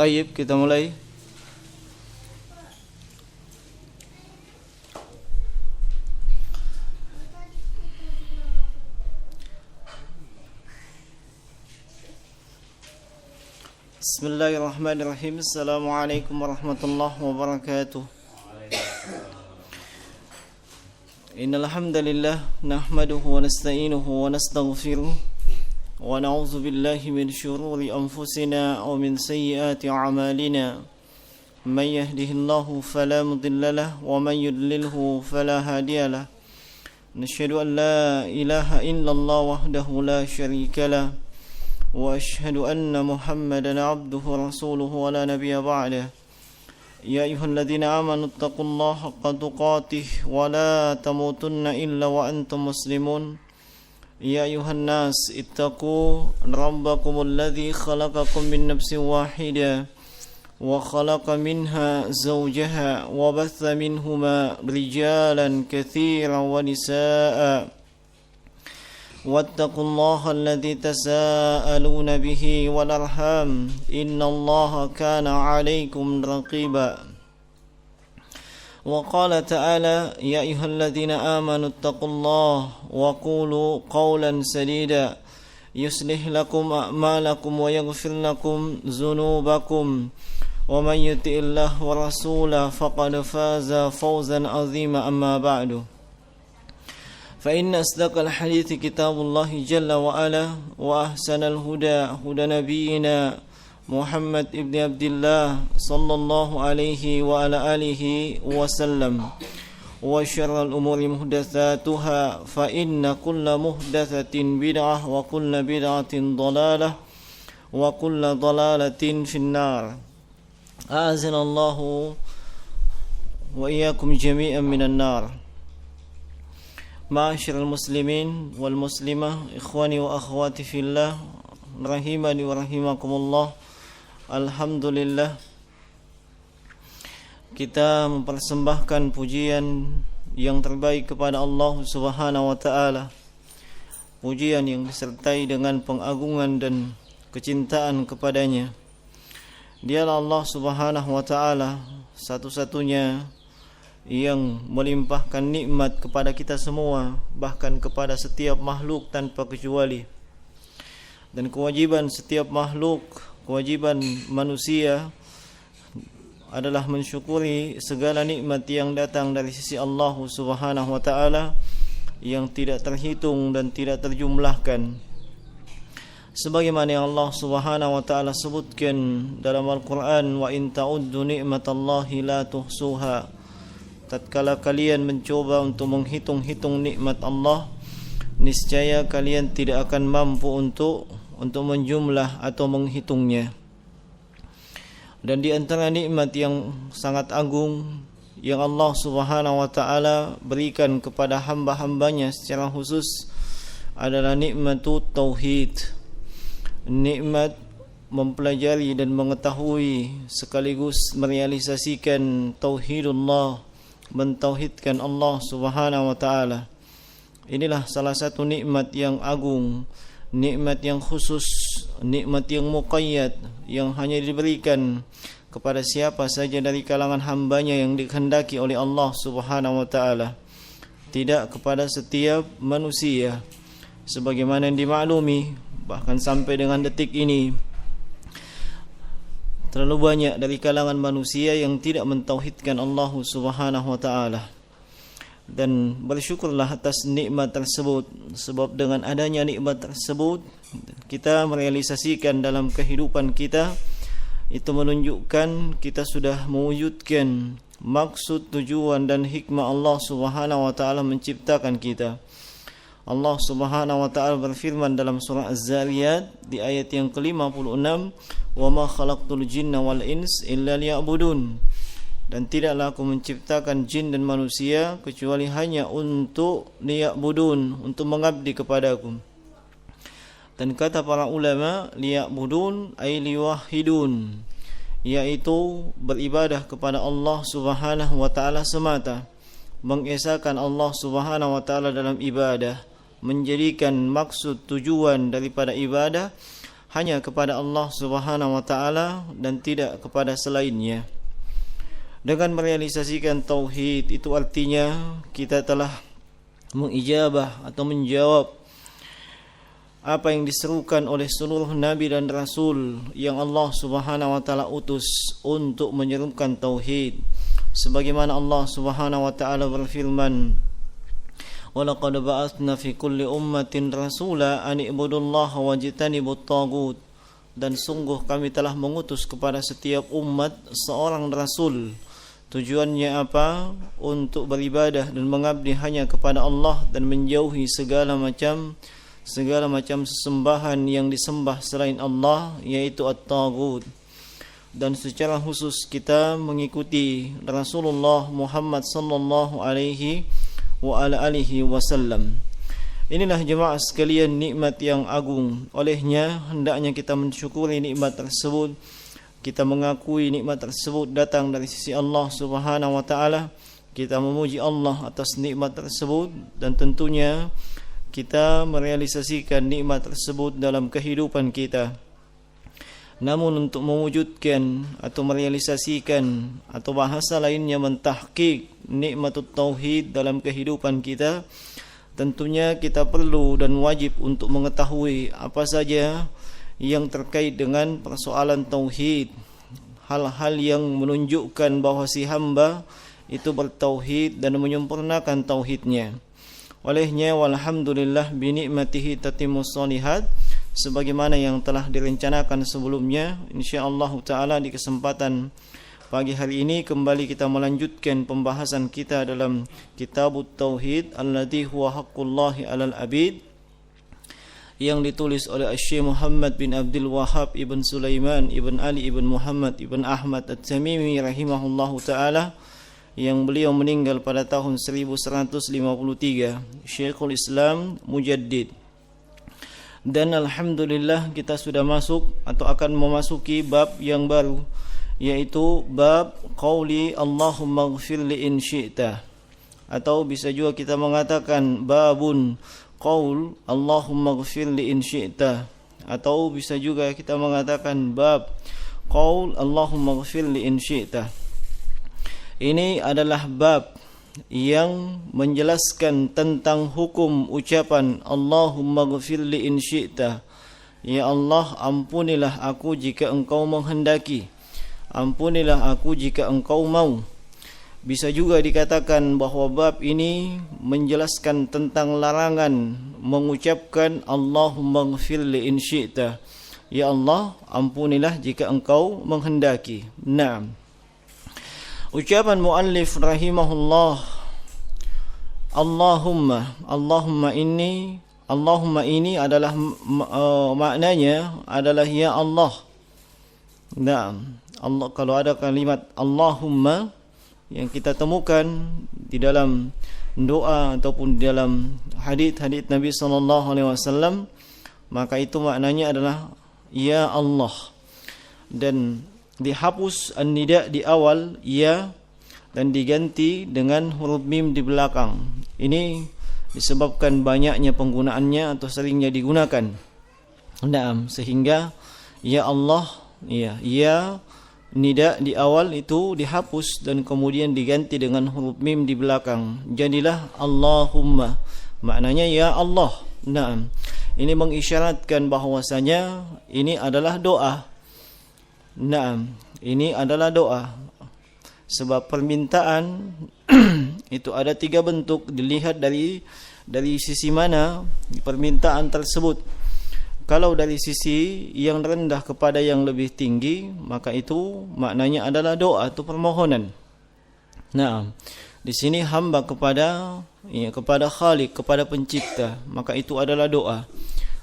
Tayyib, kita mulai. Bismillahirrahmanirrahim. Assalamualaikum warahmatullahi wabarakatuh. Innal hamdalillah nahmaduhu wa nasta'inuhu wa nastaghfiruh wa na'udzu billahi min shururi anfusina wa min sayyiati a'malina. May yahdihillahu fala mudilla lahu wa may yudlilhu fala hadiya lahu. Nashhadu an la ilaha illallah wahdahu la syarika lahu wa ashhadu anna Muhammadan 'abduhu wa rasuluhu wa la nabiyya ba'dahu. Ya ayyuhalladzina amanu taqullaha haqqa tuqatih wa la tamutunna illa wa antum muslimun. Ya ayyuhan nas ittaqu rabbakumul ladzi khalaqakum min nafsin wahidah wa khalaqa minha zawjaha wa batha minhuma rijalan katsiran wa nisaa'a. Wattaqullaha alladzi tasaaluna bihi wal arham innallaha kana 'alaikum raqiba. Wa qala ta'ala ya ayyuhalladzina amanu taqullaha wa qulu qawlan sadida yuslih lakum a'malakum wa yaghfir lakum dzunubakum wa man yuti'illaha wa rasulahu faqad faza fawzan 'azima. Amma ba'du. فإن أصدق الحديث كتاب الله جل وعلا وأحسن الهدى هدى نبينا محمد ابن عبد الله صلى الله عليه وعلى آله وسلم وشر الأمور محدثاتها فإن كل محدثة بدعة وكل بدعة ضلالة وكل ضلالة في النار. أعاذنا الله وإياكم جميعا من النار. Ma'asyiral muslimin wal muslimah, ikhwani wa akhwati fillah, rahimani wa rahimakumullah. Alhamdulillah, kita mempersembahkan pujian yang terbaik kepada Allah Subhanahu wa taala. Pujian yang disertai dengan pengagungan dan kecintaan kepadanya. Dialah Allah Subhanahu wa taala satu-satunya yang melimpahkan nikmat kepada kita semua, bahkan kepada setiap makhluk tanpa kecuali. Dan kewajiban setiap makhluk, kewajiban manusia adalah mensyukuri segala nikmat yang datang dari sisi Allah Subhanahu wa taala yang tidak terhitung dan tidak terjumlahkan. Sebagaimana yang Allah Subhanahu wa taala sebutkan dalam Al-Qur'an, wa in ta'uddu ni'matallahi la tuhsuha. Tatkala kalian mencoba untuk menghitung-hitung nikmat Allah, niscaya kalian tidak akan mampu untuk menjumlah atau menghitungnya. Dan di antara nikmat yang sangat agung yang Allah Subhanahu wa taala berikan kepada hamba-hambanya secara khusus adalah nikmatut tauhid. Nikmat mempelajari dan mengetahui sekaligus merealisasikan tauhidullah, mentauhidkan Allah Subhanahu wa taala. Inilah salah satu nikmat yang agung, nikmat yang khusus, nikmat yang muqayyad, yang hanya diberikan kepada siapa saja dari kalangan hambanya yang dikehendaki oleh Allah Subhanahu wa taala, tidak kepada setiap manusia. Sebagaimana yang dimaklumi, bahkan sampai dengan detik ini terlalu banyak dari kalangan manusia yang tidak mentauhidkan Allah Subhanahu wa taala. Dan bersyukurlah atas nikmat tersebut, sebab dengan adanya nikmat tersebut kita merealisasikan dalam kehidupan kita, itu menunjukkan kita sudah mewujudkan maksud, tujuan dan hikmah Allah Subhanahu wa taala menciptakan kita. Allah Subhanahu wa taala berfirman dalam surah Az-Zariyat di ayat yang ke-56, "Wa ma khalaqtul jinna wal ins illa liya'budun." Dan tidaklah aku menciptakan jin dan manusia kecuali hanya untuk liya'budun, untuk mengabdi kepadaku. Dan kata para ulama, liya'budun ay liwahidun, yaitu beribadah kepada Allah Subhanahu wa taala semata, mengesahkan Allah Subhanahu wa taala dalam ibadah, menjadikan maksud tujuan daripada ibadah hanya kepada Allah Subhanahu wa taala dan tidak kepada selainnya. Dengan merealisasikan tauhid itu artinya kita telah mengijabah atau menjawab apa yang diserukan oleh seluruh nabi dan rasul yang Allah Subhanahu wa taala utus untuk menyerukan tauhid. Sebagaimana Allah Subhanahu wa taala berfirman, "Wa laqad ba'atsna fi kulli ummatin rasula an i'budullaha wajtanibut taghut." Dan sungguh kami telah mengutus kepada setiap umat seorang rasul. Tujuannya apa? Untuk beribadah dan mengabdi hanya kepada Allah dan menjauhi segala macam sesembahan yang disembah selain Allah, yaitu at-taghut. Dan secara khusus kita mengikuti Rasulullah Muhammad sallallahu alaihi wa ala alihi wasallam. Inilah jemaah sekalian nikmat yang agung. Olehnya hendaknya kita mensyukuri nikmat tersebut. Kita mengakui nikmat tersebut datang dari sisi Allah Subhanahu wa taala. Kita memuji Allah atas nikmat tersebut dan tentunya kita merealisasikan nikmat tersebut dalam kehidupan kita. Namun untuk mewujudkan atau merealisasikan atau bahasa lainnya mentahqiq nikmatut tauhid dalam kehidupan kita, tentunya kita perlu dan wajib untuk mengetahui apa saja yang terkait dengan persoalan tauhid, hal-hal yang menunjukkan bahawa si hamba itu bertauhid dan menyempurnakan tauhidnya. Olehnya walhamdulillah binikmatihi tatimmus shalihat, sebagaimana yang telah direncanakan sebelumnya. Insyaallah taala di kesempatan pagi hari ini kembali kita melanjutkan pembahasan kita dalam Kitabut Tauhid alladzi huwa haqqullahi 'alal 'abid, yang ditulis oleh Syekh Muhammad bin Abdul Wahhab ibn Sulaiman ibn Ali ibn Muhammad ibn Ahmad At-Tamimi rahimahullahu taala, yang beliau meninggal pada tahun 1153, Syekhul Islam Mujaddid. Dan alhamdulillah kita sudah masuk atau akan memasuki bab yang baru, yaitu bab qauli Allahumma ighfir li in syi'ta, atau bisa juga kita mengatakan babun qaul Allahumma ighfir li in syi'ta, atau bisa juga kita mengatakan bab qaul Allahumma ighfir li in syi'ta. Ini adalah bab yang menjelaskan tentang hukum ucapan Allahumma ighfir li in syi'ta. Ya Allah, ampunilah aku jika engkau menghendaki, ampunilah aku jika engkau mau. Bisa juga dikatakan bahawa bab ini menjelaskan tentang larangan mengucapkan Allahumma ighfir li in syi'ta. Ya Allah, ampunilah jika engkau menghendaki. Naam. Ucapan muallif rahimahullah, Allahumma ini adalah maknanya adalah ya Allah. Naam. Allah, kalau ada kalimat Allahumma yang kita temukan di dalam doa ataupun di dalam hadis-hadis Nabi sallallahu alaihi wasallam, maka itu maknanya adalah ya Allah, dan dihapus an-nida di awal ya dan diganti dengan huruf mim di belakang. Ini disebabkan banyaknya penggunaannya atau seringnya digunakan. Naam, sehingga ya Allah, ya nida di awal itu dihapus dan kemudian diganti dengan huruf mim di belakang. Jadilah Allahumma, maknanya ya Allah. Naam. Ini mengisyaratkan bahwasanya ini adalah doa. Naam, ini adalah doa. Sebab permintaan itu ada 3 bentuk, dilihat dari sisi mana permintaan tersebut. Kalau dari sisi yang rendah kepada yang lebih tinggi, maka itu maknanya adalah doa atau permohonan. Nah, di sini hamba kepada Khalik, kepada pencipta, maka itu adalah doa.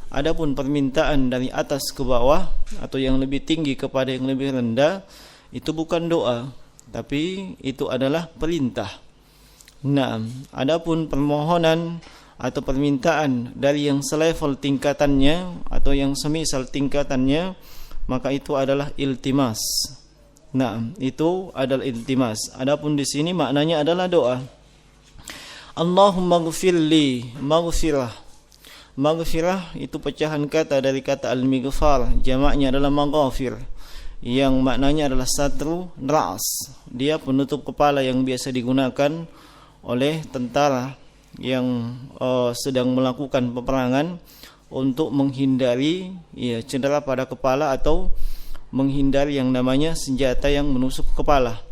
Adapun permintaan dari atas ke bawah atau yang lebih tinggi kepada yang lebih rendah, itu bukan doa, tapi itu adalah perintah. Nah, adapun permohonan atau permintaan dari yang selevel tingkatannya atau yang semisal tingkatannya, maka itu adalah iltimas. Nah, itu adalah iltimas. Adapun di sini maknanya adalah doa. Allahumma ighfirli, maghfirah. Maghfirah itu pecahan kata dari kata al-mighfar, jamaknya adalah maghafir, yang maknanya adalah satru ras. Dia penutup kepala yang biasa digunakan oleh tentara yang sedang melakukan peperangan untuk menghindari cedera pada kepala atau menghindari yang namanya senjata yang menusuk kepala.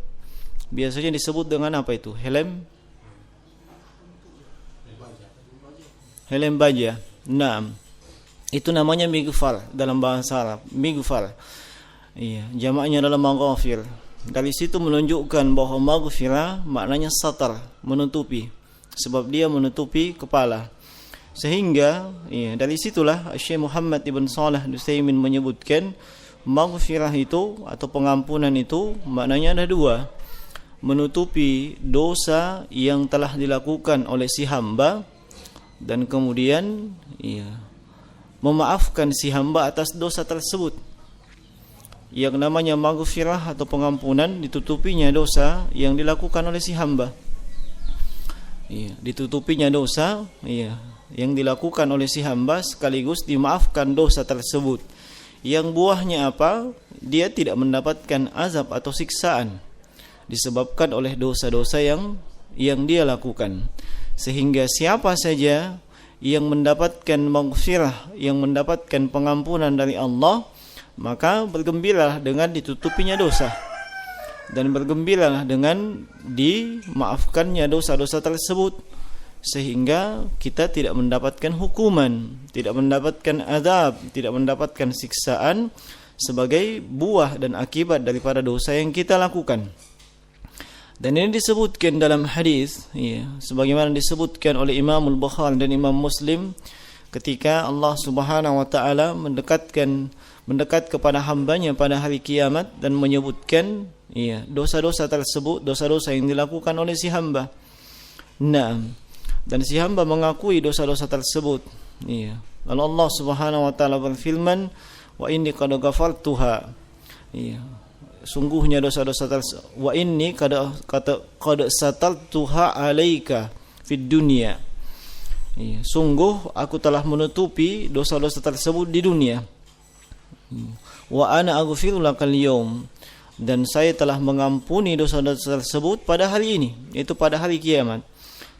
Biasanya disebut dengan apa itu? Helm baja. Nah, itu namanya mighfar dalam bahasa Arab. Mighfar. Iya, jamaknya adalah maghfir. Dari situ menunjukkan bahwa maghfirah maknanya satar, menutupi, sebab dia menutupi kepala. Sehingga dari situlah Syekh Muhammad ibn Shalih Al-Utsaimin menyebutkan maghfirah itu atau pengampunan itu maknanya ada dua. Menutupi dosa yang telah dilakukan oleh si hamba, dan kemudian memaafkan si hamba atas dosa tersebut. Yang namanya maghfirah atau pengampunan, ditutupinya dosa yang dilakukan oleh si hamba. Ditutupinya dosa yang dilakukan oleh si hamba, sekaligus dimaafkan dosa tersebut. Yang buahnya apa? Dia tidak mendapatkan azab atau siksaan disebabkan oleh dosa-dosa yang dia lakukan. Sehingga siapa saja yang mendapatkan maghfirah, yang mendapatkan pengampunan dari Allah, maka bergembiralah dengan ditutupinya dosa, dan bergembiralah dengan dimaafkannya dosa-dosa tersebut, sehingga kita tidak mendapatkan hukuman, tidak mendapatkan azab, tidak mendapatkan siksaan sebagai buah dan akibat daripada dosa yang kita lakukan. Dan ini disebutkan dalam hadis, sebagaimana disebutkan oleh Imam Al-Bukhari dan Imam Muslim, ketika Allah Subhanahu wa taala mendekat kepada hambanya pada hari kiamat dan menyebutkan dosa-dosa tersebut, dosa-dosa yang dilakukan oleh si hamba. Nah, dan si hamba mengakui dosa-dosa tersebut. Lalu Allah Subhanahu wa taala berfirman, "Wa inni qad ghafartuha." Sungguhnya dosa-dosa tersebut, wa inni qad satartuha 'alaika fid dunya. Sungguh aku telah menutupi dosa-dosa tersebut di dunia. Wa ana aghfiru lakal yaum, dan saya telah mengampuni dosa-dosa tersebut pada hari ini, yaitu pada hari kiamat.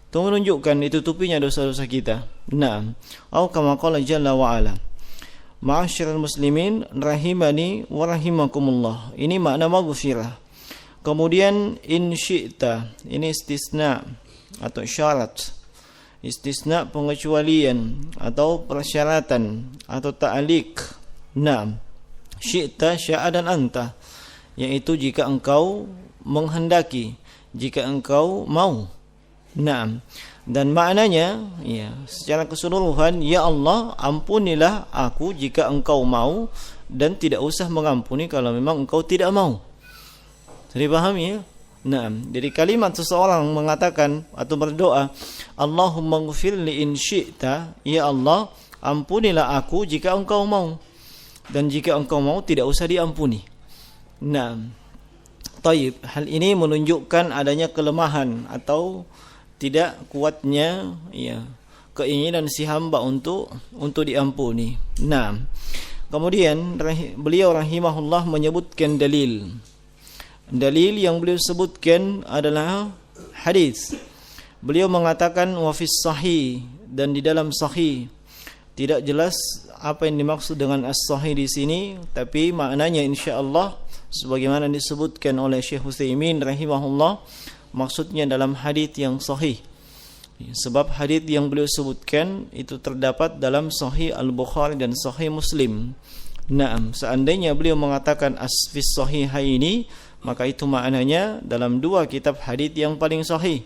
Itu menunjukkan ditutupinya dosa-dosa kita. Naam. Atau kama qala jalla wa ala. Ma'asyiral muslimin rahimani wa rahimakumullah. Ini makna maghfirah. Kemudian in syi'ta, ini istisna atau syarat. Istisna pengecualian atau persyaratan atau ta'liq. Naam. Syi'ta sya'a dan anta, yaitu jika engkau menghendaki, jika engkau mau. Naam. Dan maknanya secara keseluruhan, ya Allah, ampunilah aku jika engkau mau, dan tidak usah mengampuni kalau memang engkau tidak mau. Jadi pahami ya? Nah, jadi kalimat seseorang mengatakan atau berdoa, Allahumma ghfirli in syi'ta, ya Allah, ampunilah aku jika engkau mau, dan jika engkau mau tidak usah diampuni. Nah, taib, hal ini menunjukkan adanya kelemahan atau tidak kuatnya keinginan si hamba untuk diampuni. Nah, kemudian beliau rahimahullah menyebutkan dalil yang beliau sebutkan adalah hadis. Beliau mengatakan wa fis sahih, dan di dalam sahih. Tidak jelas apa yang dimaksud dengan as-sahih di sini, tapi maknanya insyaallah sebagaimana disebutkan oleh Syekh Utsaimin rahimahullah, maksudnya dalam hadis yang sahih. Sebab hadis yang beliau sebutkan itu terdapat dalam Sahih Al-Bukhari dan Sahih Muslim. Naam, seandainya beliau mengatakan asfis sahihaini, maka itu maknanya dalam dua kitab hadis yang paling sahih.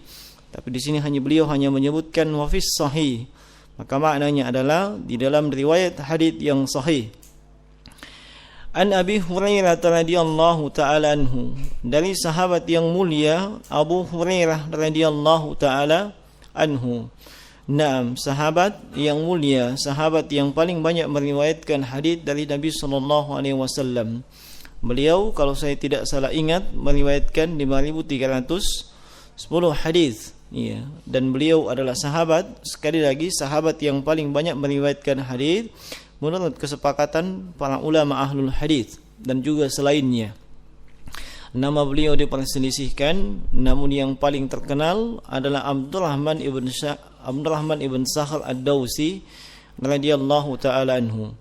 Tapi di sini beliau hanya menyebutkan wafis sahih, maka maknanya adalah di dalam riwayat hadis yang sahih. An Abi Hurairah radhiyallahu taala anhu, dari sahabat yang mulia Abu Hurairah radhiyallahu taala anhu. Naam, sahabat yang mulia, sahabat yang paling banyak meriwayatkan hadis dari Nabi sallallahu alaihi wasallam. Beliau, kalau saya tidak salah ingat, meriwayatkan 5310 hadis. Iya, dan beliau adalah sahabat, sekali lagi sahabat yang paling banyak meriwayatkan hadis menurut kesepakatan para ulama ahlul hadis dan juga selainnya. Nama beliau diperselisihkan, namun yang paling terkenal adalah Abdurrahman ibn Sahl ad-Dawsi radhiyallahu taala anhu.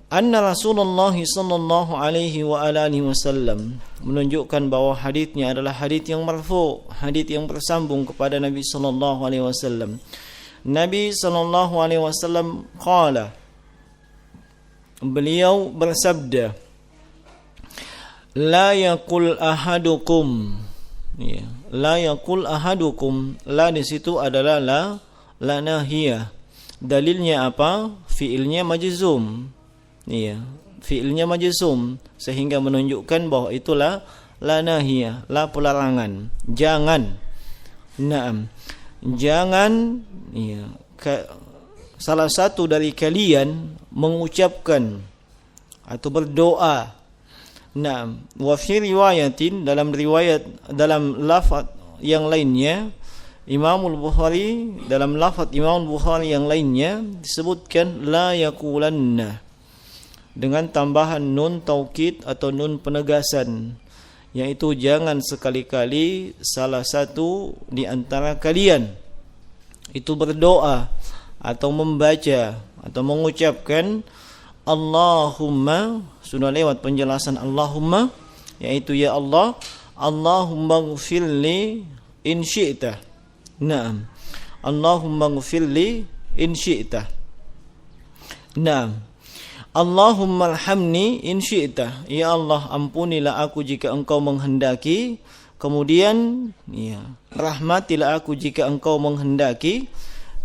Anna Rasulullah sallallahu alaihi wa alihi wasallam, menunjukkan bahwa hadisnya adalah hadis yang marfu, hadis yang bersambung kepada Nabi sallallahu alaihi wasallam. Nabi sallallahu alaihi wasallam qala, beliau bersabda, la yaqul ahadukum, ya, la yaqul ahadukum, la di situ adalah la nahiyah. Dalilnya apa? Fiilnya majzum. Iya, fiilnya majzum sehingga menunjukkan bahwa itulah la nahiyah, la pelarangan. Jangan. Naam. Jangan, iya, salah satu dari kalian mengucapkan atau berdoa. Naam, wa fi riwayatin, dalam riwayat, dalam lafaz yang lainnya Imam Al-Bukhari, dalam lafaz Imam Al-Bukhari yang lainnya disebutkan la yaqulanna dengan tambahan nun taukid atau nun penegasan, yaitu jangan sekali-kali salah satu di antara kalian itu berdoa atau membaca atau mengucapkan Allahumma, sudah lewat penjelasan Allahumma, yaitu ya Allah, Allahumma ghfirli in syi'ta. Naam, Allahumma ghfirli in syi'ta. Naam, Allahumma arhamni in syi'ta. Ya Allah, ampunilah aku jika engkau menghendaki. Kemudian, ya, rahmatilah aku jika engkau menghendaki.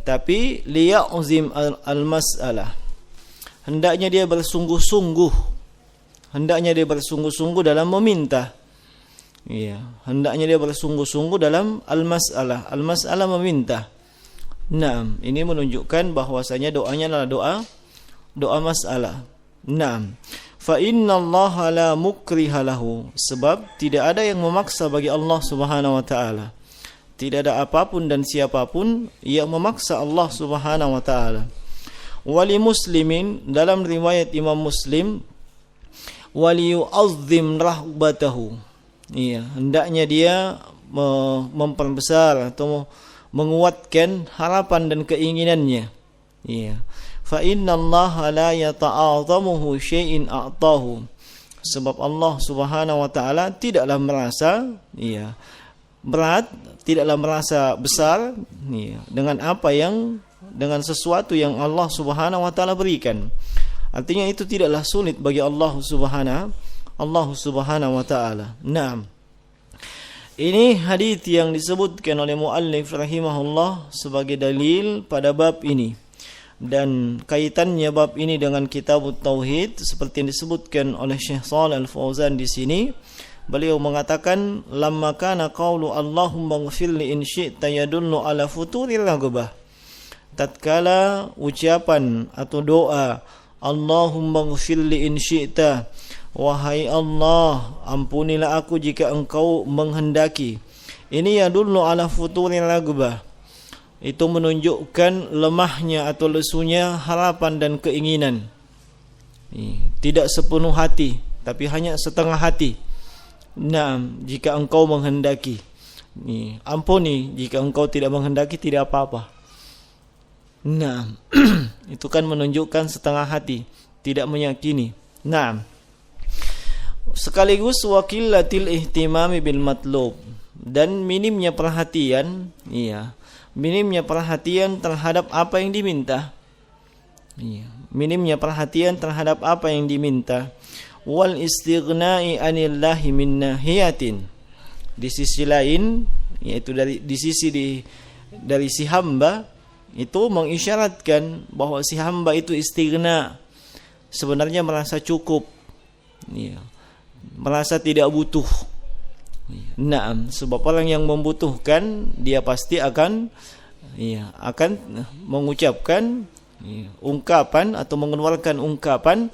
Tapi liya'zim al-mas'alah, hendaknya dia bersungguh-sungguh. Hendaknya dia bersungguh-sungguh dalam meminta. Ya, hendaknya dia bersungguh-sungguh dalam al-mas'alah. Al-mas'alah meminta. Nah, ini menunjukkan bahwasanya doanya adalah doa masalah. Naam. Fa innallaha la mukriha lahu, sebab tidak ada yang memaksa bagi Allah Subhanahu wa taala. Tidak ada apapun dan siapapun yang memaksa Allah Subhanahu wa taala. Wali muslimin, dalam riwayat Imam Muslim, wali yu'azzim rahbatahu. Iya, hendaknya dia memperbesar atau menguatkan harapan dan keinginannya. Iya. Fa innallaha la yata'azamuhu syai'in a'tahu, sebab Allah Subhanahu wa taala tidaklah merasa, iya, berat, tidaklah merasa besar, iya, dengan sesuatu yang Allah Subhanahu wa taala berikan. Artinya itu tidaklah sulit bagi Allah Subhanahu wa taala. Naam. Ini hadis yang disebutkan oleh muallif rahimahullah sebagai dalil pada bab ini. Dan kaitannya bab ini dengan Kitabut Tauhid seperti yang disebutkan oleh Syekh Shalih Al-Fauzan di sini. Beliau mengatakan, lamma kana qaulu Allahumma ighfirli in syi'ta yadullu ala futuril raghbah. Tatkala ucapan atau doa Allahumma ighfirli in syi'ta, wahai Allah, ampunilah aku jika engkau menghendaki. Ini yadullu ala futuril raghbah, itu menunjukkan lemahnya atau lesunya harapan dan keinginan. Tidak sepenuh hati, tapi hanya setengah hati. Nah, jika engkau menghendaki, ampuni. Jika engkau tidak menghendaki, tidak apa-apa. Nah, itu kan menunjukkan setengah hati, tidak meyakini. Nah, sekaligus wakilatil ihtimami bil matlub, dan minimnya perhatian, minimnya perhatian terhadap apa yang diminta. Minimnya perhatian terhadap apa yang diminta. Wal istighna'i anillahi min nahiyatin. Di sisi lain, yaitu dari si hamba itu mengisyaratkan bahwa si hamba itu istighna, sebenarnya merasa cukup, merasa tidak butuh. Naam, sebab orang yang membutuhkan dia pasti akan mengucapkan ungkapan atau mengeluarkan ungkapan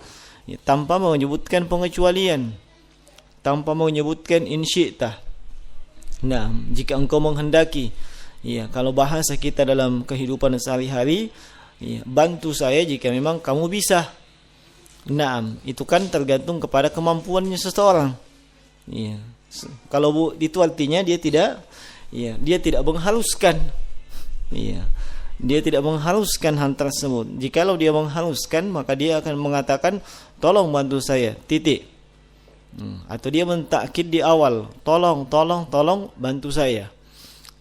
tanpa menyebutkan pengecualian, tanpa menyebutkan in syi'ta. Nah, jika engkau menghendaki, ya, kalau bahasa kita dalam kehidupan sehari-hari, ya, bantu saya jika memang kamu bisa. Nah, itu kan tergantung kepada kemampuannya seseorang. Ya. Kalau itu artinya dia tidak mengharuskan. Ya. Dia tidak mengharuskan hal tersebut. Jikalau dia mengharuskan, maka dia akan mengatakan, tolong bantu saya, titik. Atau dia mentakkid di awal, tolong bantu saya.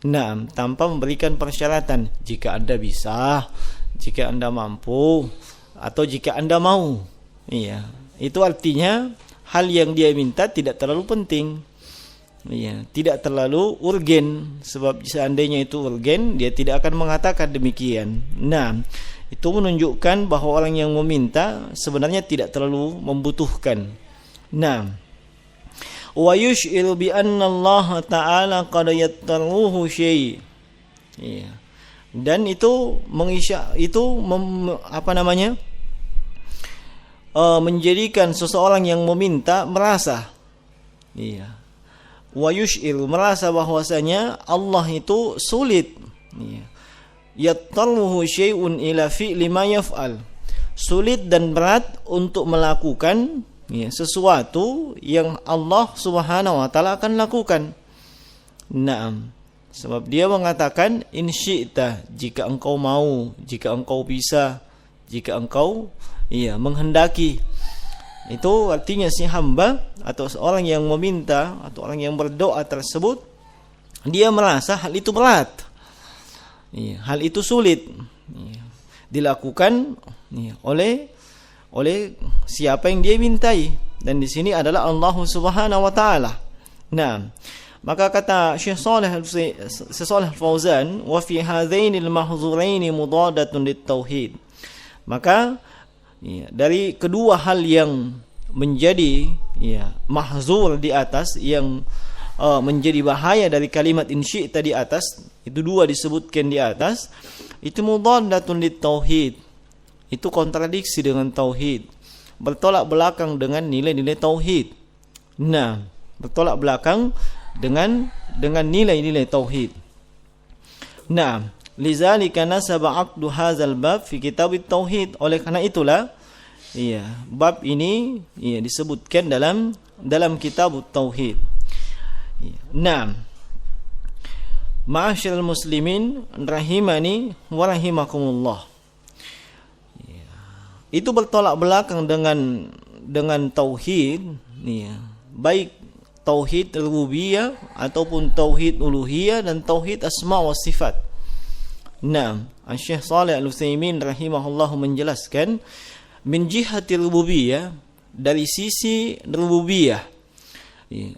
Nah, tanpa memberikan persyaratan. Jika Anda bisa, jika Anda mampu, atau jika Anda mau. Iya, itu artinya hal yang dia minta tidak terlalu penting. Iya, tidak terlalu urgen, sebab seandainya itu urgen dia tidak akan mengatakan demikian. Nah, itu menunjukkan bahwa orang yang meminta sebenarnya tidak terlalu membutuhkan. Nah, wa yush'iru bi anna Allah Ta'ala qad yattaruhu syai'. Iya. Dan itu menjadikan seseorang yang meminta merasa, iya, wa yush'iru, merasa bahwasanya Allah itu sulit, iya, yattaruhu syai'un ila fi'li ma yaf'al, sulit dan berat untuk melakukan, ya, sesuatu yang Allah Subhanahu wa taala akan lakukan. Naam, sebab dia mengatakan in syi'ta, jika engkau mau, jika engkau bisa, jika engkau, iya, menghendaki. Itu artinya si hamba atau seorang yang meminta atau orang yang berdoa tersebut, dia merasa hal itu berat, iya, hal itu sulit, iya, dilakukan, iya, oleh siapa yang dia mintai, dan di sini adalah Allah Subhanahu wa taala. Nah, maka kata Syekh Shalih Al-Fauzan, wa fi hadzainil mahdzuraini mudadatun lit-tauhid. Maka, ya, dari kedua hal yang menjadi, ya, mahzur di atas, yang menjadi bahaya dari kalimat insyi' tadi atas, itu dua disebutkan di atas, itu mudadatun lit-tauhid. Itu kontradiksi dengan tauhid, bertolak belakang dengan nilai-nilai tauhid. Nah, bertolak belakang dengan nilai-nilai tauhid. Nah, lizalika nasaba aqdu hadzal bab fi kitab tauhid. Oleh karena itulah, iya, bab ini, iya, disebutkan dalam kitab tauhid. Nah, ma'asyiral muslimin rahimani wa rahimakumullah. Itu bertolak belakang dengan tauhid, ya, baik tauhid rububiyah ataupun tauhid uluhiyah dan tauhid asma wa sifat. Nah, Syekh Shalih Al-Utsaimin rahimahullah menjelaskan min jihati rububiyah, dari sisi rububiyah,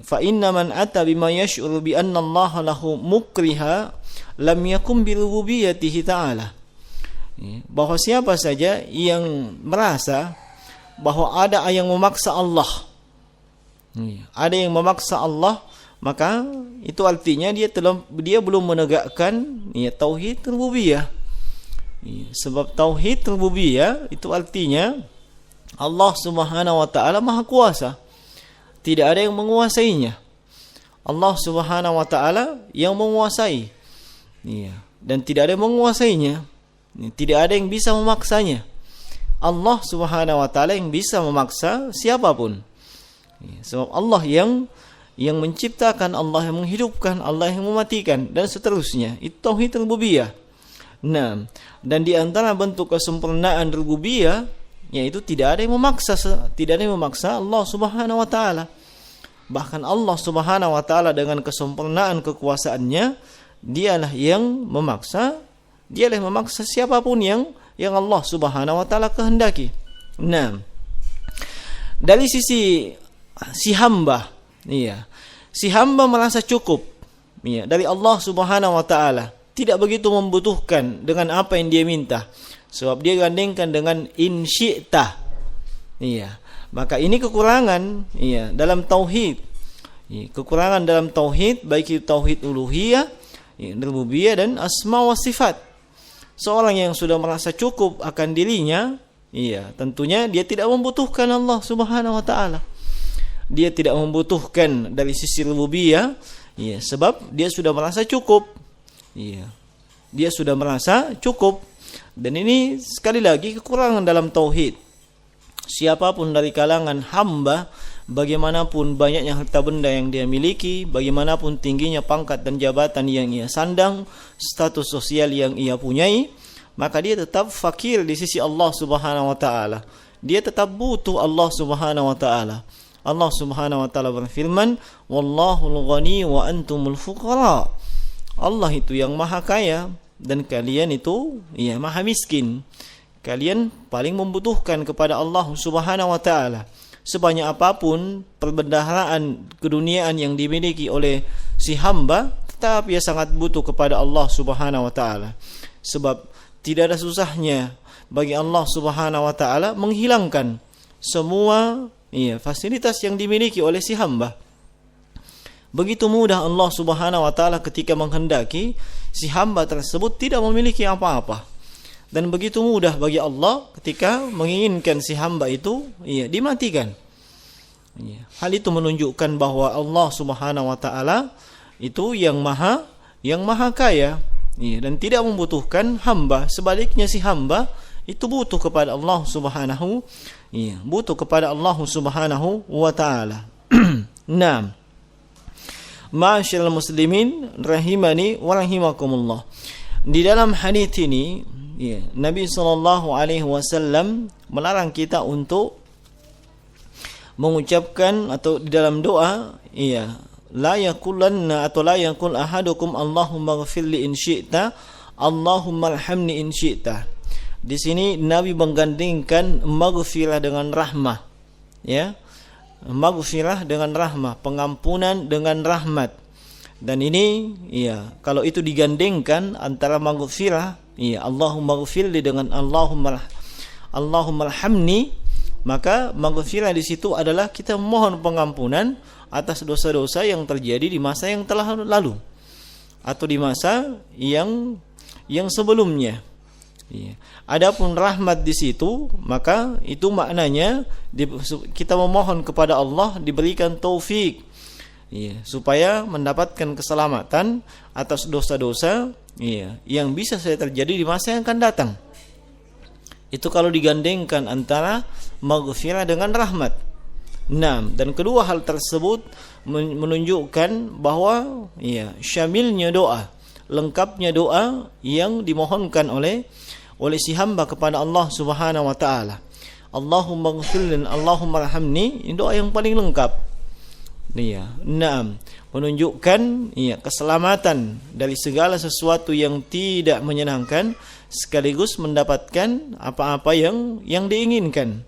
fa inna man ata bima yash'uru bi anna Allah lahu mukriha lam yakun bi rububiyyatihi ta'ala. Bahwa siapa saja yang merasa bahwa ada yang memaksa Allah, ada yang memaksa Allah, maka itu artinya dia belum menegakkan, ya, tauhid rububiyah. Sebab tauhid rububiyah itu artinya Allah Subhanahu wa taala Maha Kuasa, tidak ada yang menguasainya. Allah Subhanahu wa taala yang menguasai, ya, dan tidak ada yang menguasainya. Tidak ada yang bisa memaksanya. Allah Subhanahu wa taala yang bisa memaksa siapapun. Sebab Allah yang menciptakan, Allah yang menghidupkan, Allah yang mematikan, dan seterusnya. Itu tauhid rububiyah. Nah, dan di antara bentuk kesempurnaan rububiyah, yaitu tidak ada yang memaksa Allah Subhanahu wa taala. Bahkan Allah Subhanahu wa taala dengan kesempurnaan kekuasaannya, dialah yang memaksa. Dialah yang memaksa siapapun yang Allah Subhanahu wa taala kehendaki. Nah, dari sisi si hamba, iya, si hamba merasa cukup, iya, dari Allah Subhanahu wa taala, tidak begitu membutuhkan dengan apa yang dia minta, sebab dia gandengkan dengan in syi'ta. Iya, maka ini kekurangan, iya, dalam tauhid. Iya, kekurangan dalam tauhid, baik itu tauhid uluhiyah, iya, rububiyah, dan asma wa sifat. Seorang yang sudah merasa cukup akan dirinya, iya, tentunya dia tidak membutuhkan Allah Subhanahu wa taala. Dia tidak membutuhkan dari sisi rububiyah, Iya, sebab dia sudah merasa cukup. Iya. Dia sudah merasa cukup. Dan ini sekali lagi kekurangan dalam tauhid. Siapapun dari kalangan hamba, bagaimanapun banyaknya harta benda yang dia miliki, bagaimanapun tingginya pangkat dan jabatan yang ia sandang, status sosial yang ia punyai, maka dia tetap fakir di sisi Allah Subhanahu wa taala. Dia tetap butuh Allah Subhanahu wa taala. Allah Subhanahu wa taala berfirman, "Wallahul ghani wa antumul fuqara." Allah itu yang maha kaya dan kalian itu maha miskin. Kalian paling membutuhkan kepada Allah Subhanahu wa taala. Sebanyak apapun perbendaharaan keduniaan yang dimiliki oleh si hamba, tetap ia sangat butuh kepada Allah Subhanahu wa taala. Sebab tidak ada susahnya bagi Allah Subhanahu wa taala menghilangkan semua fasilitas yang dimiliki oleh si hamba. Begitu mudah Allah Subhanahu wa taala ketika menghendaki si hamba tersebut tidak memiliki apa-apa. Dan begitu mudah bagi Allah ketika menginginkan si hamba itu dimatikan. Hal itu menunjukkan bahwa Allah Subhanahu wa taala itu yang maha kaya, dan tidak membutuhkan hamba. Sebaliknya si hamba itu butuh kepada Allah Subhanahu wa taala. Naam. Ma'asyiral muslimin rahimani wa rahimakumullah. Di dalam hadis ini Nabi sallallahu alaihi wasallam melarang kita untuk mengucapkan atau di dalam doa la yaqulanna atau la yaqul ahadukum Allahumma ighfirli in syi'ta, Allahumma arhamni in syi'ta. Di sini Nabi menggandengkan maghfirah dengan rahmah. Maghfirah dengan rahmah, pengampunan dengan rahmat. Dan ini kalau itu digandengkan antara maghfirah Allahumma ighfirli dengan Allahumma arhamni, maka maghfirah di situ adalah kita memohon pengampunan atas dosa-dosa yang terjadi di masa yang telah lalu atau di masa yang sebelumnya. Adapun rahmat di situ, maka itu maknanya kita memohon kepada Allah diberikan taufik supaya mendapatkan keselamatan atas dosa-dosa yang bisa saja terjadi di masa yang akan datang. Itu kalau digandengkan antara maghfirah dengan rahmat. Dan kedua hal tersebut menunjukkan bahwa syamilnya doa, lengkapnya doa yang dimohonkan oleh si hamba kepada Allah Subhanahu wa taala. Allahumma ighfirli, Allahumma arhamni, ini doa yang paling lengkap. Menunjukkan keselamatan dari segala sesuatu yang tidak menyenangkan, sekaligus mendapatkan apa-apa yang diinginkan.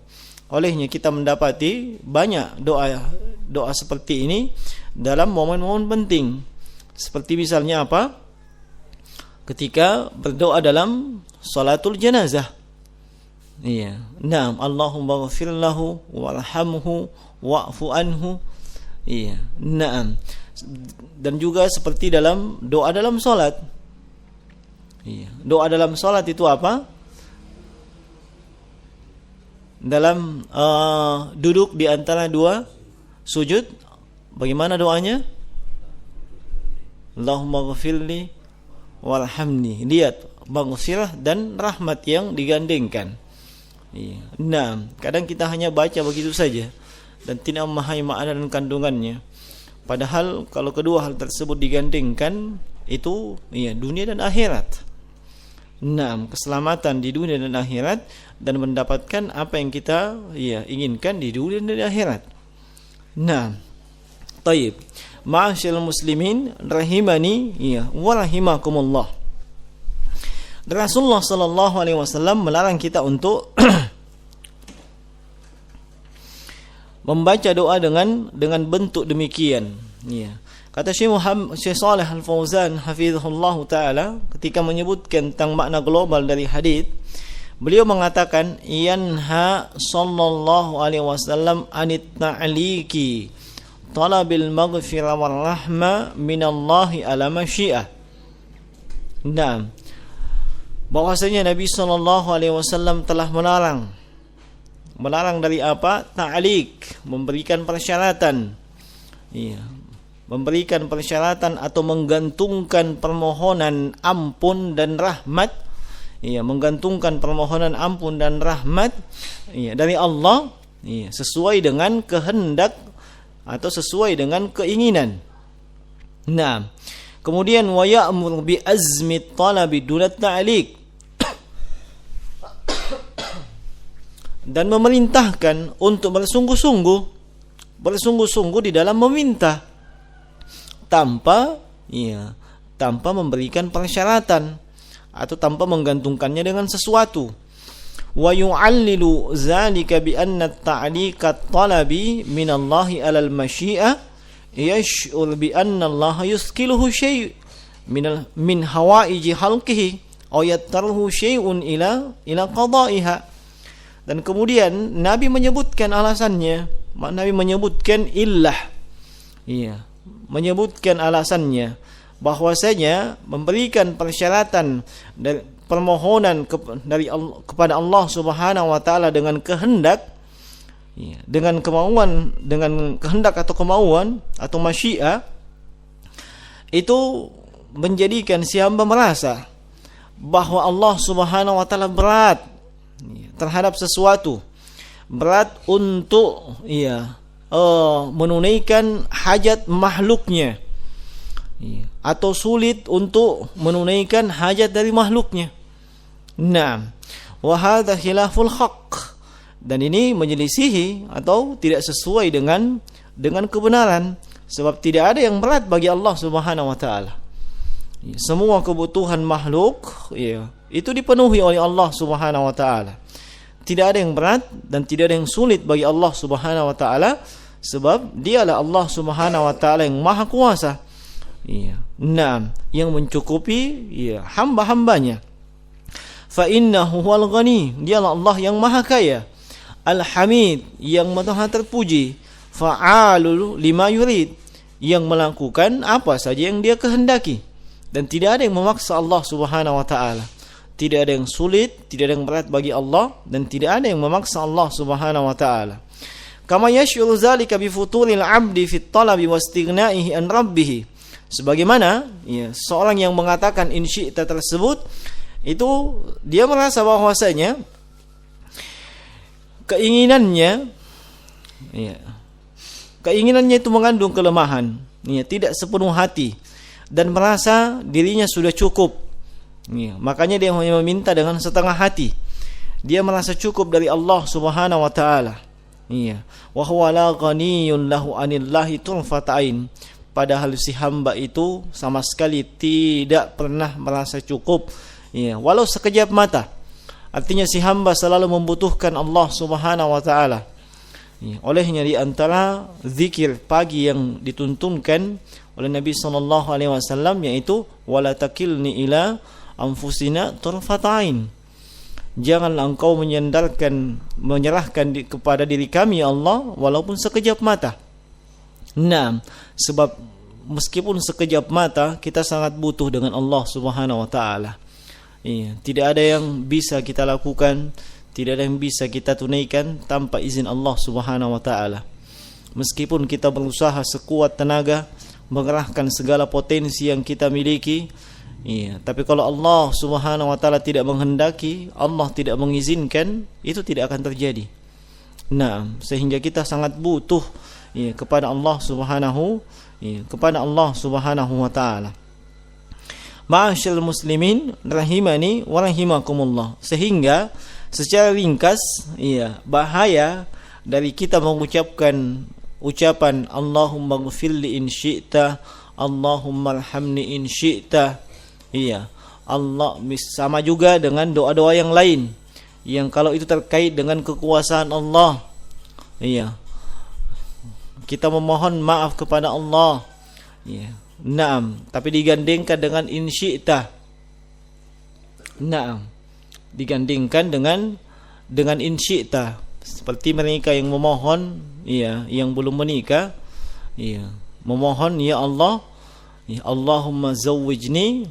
Olehnya kita mendapati banyak doa seperti ini dalam momen-momen penting. Seperti misalnya apa? Ketika berdoa dalam salatul janazah. Allahumma ighfir lahu warhamhu wa'fu anhu. Dan juga seperti dalam doa dalam salat. Doa dalam salat itu apa? Dalam duduk di antara dua sujud, bagaimana doanya? Allahumma ighfirli warhamni. Lihat maghfirah dan rahmat yang digandengkan. Kadang kita hanya baca begitu saja dan tidak memahami makna dan kandungannya. Padahal kalau kedua hal tersebut digandengkan, itu dunia dan akhirat. Keselamatan di dunia dan akhirat, dan mendapatkan apa yang kita inginkan di dunia dan di akhirat. Taib. Ma'asyiral muslimin rahimani wa rahimakumullah. Rasulullah sallallahu alaihi wasallam melarang kita untuk membaca doa dengan bentuk demikian. Kata Syekh Shalih Al-Fauzan hafizahullah taala ketika menyebutkan tentang makna global dari hadis, beliau mengatakan yanha sallallahu alaihi wasallam anit ta'liqi talabil maghfirah war rahmah minallahi ala masyiah. Bahwasanya Nabi sallallahu alaihi wasallam telah melarang dari apa? Ta'liq, memberikan persyaratan. memberikan persyaratan atau menggantungkan permohonan ampun dan rahmat, menggantungkan permohonan ampun dan rahmat dari Allah sesuai dengan kehendak atau sesuai dengan keinginan. Nah, kemudian wa ya'mur bi azmi talabi dunat ta'liq, dan memerintahkan untuk bersungguh-sungguh di dalam meminta tanpa memberikan persyaratan atau tanpa menggantungkannya dengan sesuatu. Wa yu'allilu zalika bi anna at-ta'liqa talabi min Allah 'ala al-masyi'ah yash'ur bi anna Allah yuskiluhu syai' min hawaiji khalqihi aw yattaruhu syai'un ila qada'iha. Dan kemudian Nabi menyebutkan alasannya, Nabi menyebutkan illah, menyebutkan alasannya bahwasanya memberikan persyaratan dari permohonan kepada Allah Subhanahu wa taala dengan kehendak, dengan kemauan, dengan kehendak atau kemauan atau masyiah, itu menjadikan si hamba merasa bahwa Allah Subhanahu wa taala berat terhadap sesuatu, berat untuk menunaikan hajat makhluknya, atau sulit untuk menunaikan hajat dari makhluknya. Nah, wa hadza khilaful haqq, dan ini menyelisihi atau tidak sesuai dengan kebenaran, sebab tidak ada yang berat bagi Allah Subhanahu wa taala. Semua kebutuhan makhluk itu dipenuhi oleh Allah Subhanahu wa taala. Tidak ada yang berat dan tidak ada yang sulit bagi Allah Subhanahu wa taala, sebab Dialah Allah Subhanahu wa taala yang Maha Kuasa. Yang mencukupi hamba-hambanya. Fa innahu huwal ghani, Dialah Allah yang Maha Kaya. Al-Hamid, yang Maha terpuji. Fa'alul lima yurid, yang melakukan apa saja yang Dia kehendaki. Dan tidak ada yang memaksa Allah Subhanahu wa taala. Tidak ada yang sulit, tidak ada yang berat bagi Allah, dan tidak ada yang memaksa Allah Subhanahu wa taala. Kama yash'uru zalika bi futuril 'abdi fit talabi wastighna'ihi an rabbih. Sebagaimana seorang yang mengatakan in syi'ta tersebut, itu dia merasa bahwasanya keinginannya itu mengandung kelemahan, tidak sepenuh hati, dan merasa dirinya sudah cukup. Makanya dia hanya meminta dengan setengah hati. Dia merasa cukup dari Allah Subhanahu wa taala. Wa huwa la ghaniyun lahu anillahi turfata'in. Padahal si hamba itu sama sekali tidak pernah merasa cukup, walau sekejap mata. Artinya si hamba selalu membutuhkan Allah Subhanahu wa taala. Olehnya di antara zikir pagi yang dituntunkan oleh Nabi sallallahu alaihi wasallam yaitu wala takilni ila anfusina turfatain. Janganlah engkau menyerahkan kepada diri kami ya Allah walaupun sekejap mata. Nah, sebab meskipun sekejap mata kita sangat butuh dengan Allah Subhanahu wa taala. Tidak ada yang bisa kita lakukan, tidak ada yang bisa kita tunaikan tanpa izin Allah Subhanahu wa taala. Meskipun kita berusaha sekuat tenaga, mengerahkan segala potensi yang kita miliki, tapi kalau Allah Subhanahu wa taala tidak menghendaki, Allah tidak mengizinkan, itu tidak akan terjadi. Nah, sehingga kita sangat butuh kepada Allah Subhanahu wa taala. Ma'asyiral muslimin rahimani wa rahimakumullah. Sehingga secara ringkas bahaya dari kita mengucapkan ucapan Allahumma ghfirli in syi'ta, Allahumma arhamni in syi'ta. Allah sama juga dengan doa-doa yang lain yang kalau itu terkait dengan kekuasaan Allah, kita memohon maaf kepada Allah, naam, tapi digandingkan dengan in syi'ta, naam, digandingkan dengan in syi'ta, seperti mereka yang memohon, yang belum menikah, memohon ya Allah, Allahumma zawwijni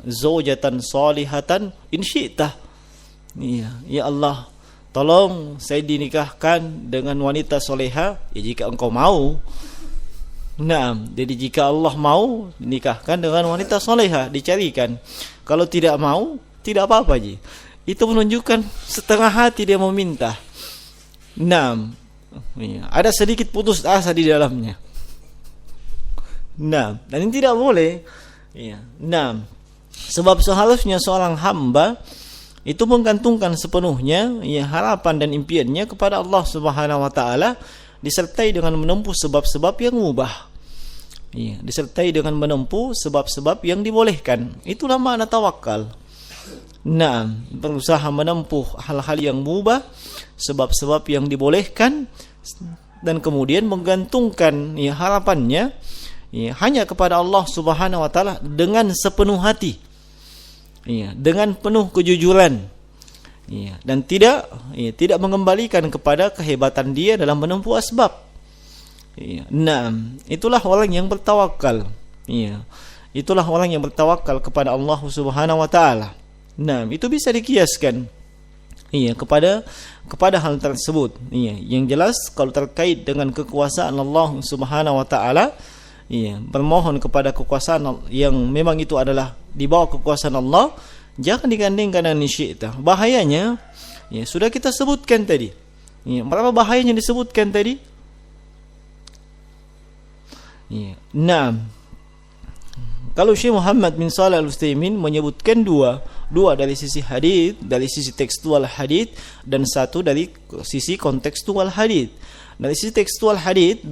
zawjatan salihatan in syi'ta. Ya Allah, tolong saya dinikahkan dengan wanita soleha, jika engkau mau. Nah, jadi jika Allah mau nikahkan dengan wanita solehah, dicarikan. Kalau tidak mau, tidak apa-apa ji. Itu menunjukkan setengah hati dia meminta. Nah, ada sedikit putus asa di dalamnya. Nah, dan ini tidak boleh. Nah, sebab seharusnya seorang hamba itu menggantungkan sepenuhnya harapan dan impiannya kepada Allah Subhanahu wa taala, disertai dengan menempuh sebab-sebab yang mubah. Disertai dengan menempuh sebab-sebab yang dibolehkan. Itulah makna tawakal. Nah, berusaha menempuh hal-hal yang mubah, sebab-sebab yang dibolehkan, dan kemudian menggantungkan harapannya hanya kepada Allah Subhanahu wa taala dengan sepenuh hati. Dengan penuh kejujuran. Dan tidak mengembalikan kepada kehebatan dia dalam menempuh asbab. Nah, itulah orang yang bertawakal. Itulah orang yang bertawakal kepada Allah Subhanahu wa taala. Nah, itu bisa dikiaskan kepada hal tersebut. Yang jelas kalau terkait dengan kekuasaan Allah Subhanahu wa taala, bermohon kepada kekuasaan yang memang itu adalah di bawah kekuasaan Allah, jangan digandingkan dengan syi'ta. Bahayanya sudah kita sebutkan tadi. Berapa bahayanya disebutkan tadi? Nah, kalau Syekh Muhammad bin Shalih Al-Utsaimin menyebutkan dua dari sisi hadits, dari sisi tekstual hadits, dan satu dari sisi kontekstual hadits. Dari sisi tekstual hadits,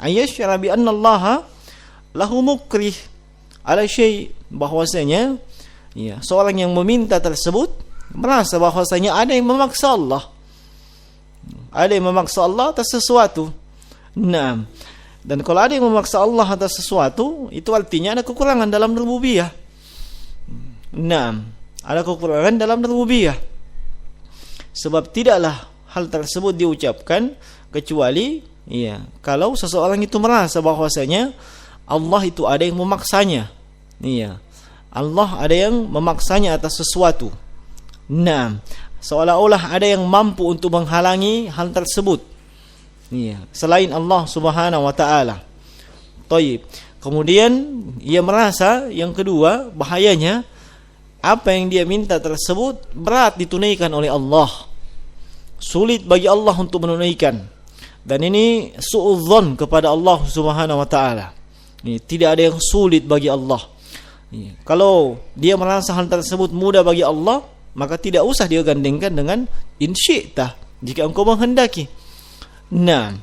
ayyashara bi anna Allah lahu mukrih ala syai', bahwasanya seorang yang meminta tersebut merasa bahwasanya ada yang memaksa Allah. Ada yang memaksa Allah atas sesuatu. Nah, dan kalau ada yang memaksa Allah atas sesuatu, itu artinya ada kekurangan dalam rububiyah. Nah, ada kekurangan dalam rububiyah. Sebab tidaklah hal tersebut diucapkan kecuali kalau seseorang itu merasa bahwasanya Allah itu ada yang memaksanya. Allah ada yang memaksanya atas sesuatu. Nah, seolah-olah ada yang mampu untuk menghalangi hal tersebut. Selain Allah Subhanahu wa taala. Thayyib. Kemudian ia merasa yang kedua bahayanya, apa yang dia minta tersebut berat ditunaikan oleh Allah. Sulit bagi Allah untuk menunaikan. Dan ini suudzon kepada Allah Subhanahu wa taala. Tidak ada yang sulit bagi Allah. Kalau dia merasa hal tersebut mudah bagi Allah, maka tidak usah dia gandengkan dengan insyi'ta, jika engkau menghendaki. Nah,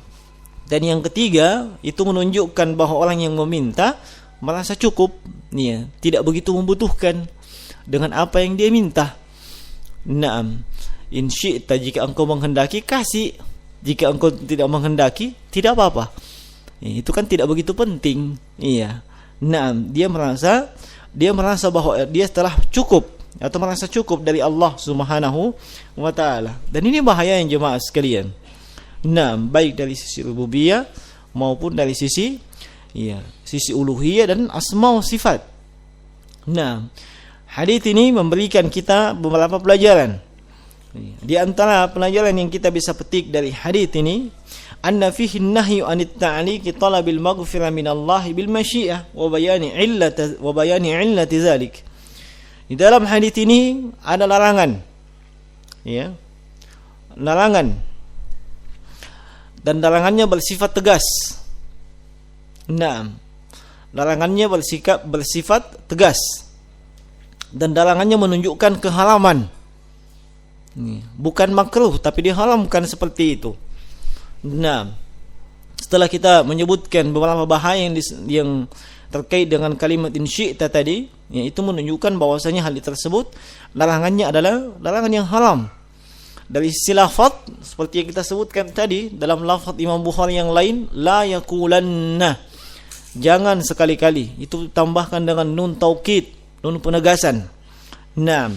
dan yang ketiga itu menunjukkan bahwa orang yang meminta merasa cukup, tidak begitu membutuhkan dengan apa yang dia minta. Naam, in syi'ta, jika engkau menghendaki kasih, jika engkau tidak menghendaki tidak apa-apa. Itu kan tidak begitu penting. Naam, dia merasa bahwa dia telah cukup atau merasa cukup dari Allah Subhanahu wa taala. Dan ini bahaya yang jemaah sekalian. Nah, baik dari sisi rububiyah maupun dari sisi uluhiyah dan asma wa sifat. Nah, hadis ini memberikan kita beberapa pelajaran. Di antara pelajaran yang kita bisa petik dari hadis ini, anna fihi an-nahyu anit ta'liqi talabil maghfirah min Allah bil masyiah wa bayani illati dzalik. Di dalam hadis ini ada larangan. Larangan. Dan larangannya bersifat tegas. Nah, larangannya bersifat tegas. Dan larangannya menunjukkan keharaman. Bukan makruh, tapi diharamkan seperti itu. Nah, setelah kita menyebutkan beberapa bahaya yang terkait dengan kalimat insyi'ta tadi, itu menunjukkan bahwasanya hal tersebut larangannya adalah larangan yang haram. Dari sisi lafaz, seperti yang kita sebutkan tadi dalam lafaz Imam Bukhari yang lain, la yaqulanna, jangan sekali-kali, itu tambahkan dengan nun taukid, nun penegasan. Nah,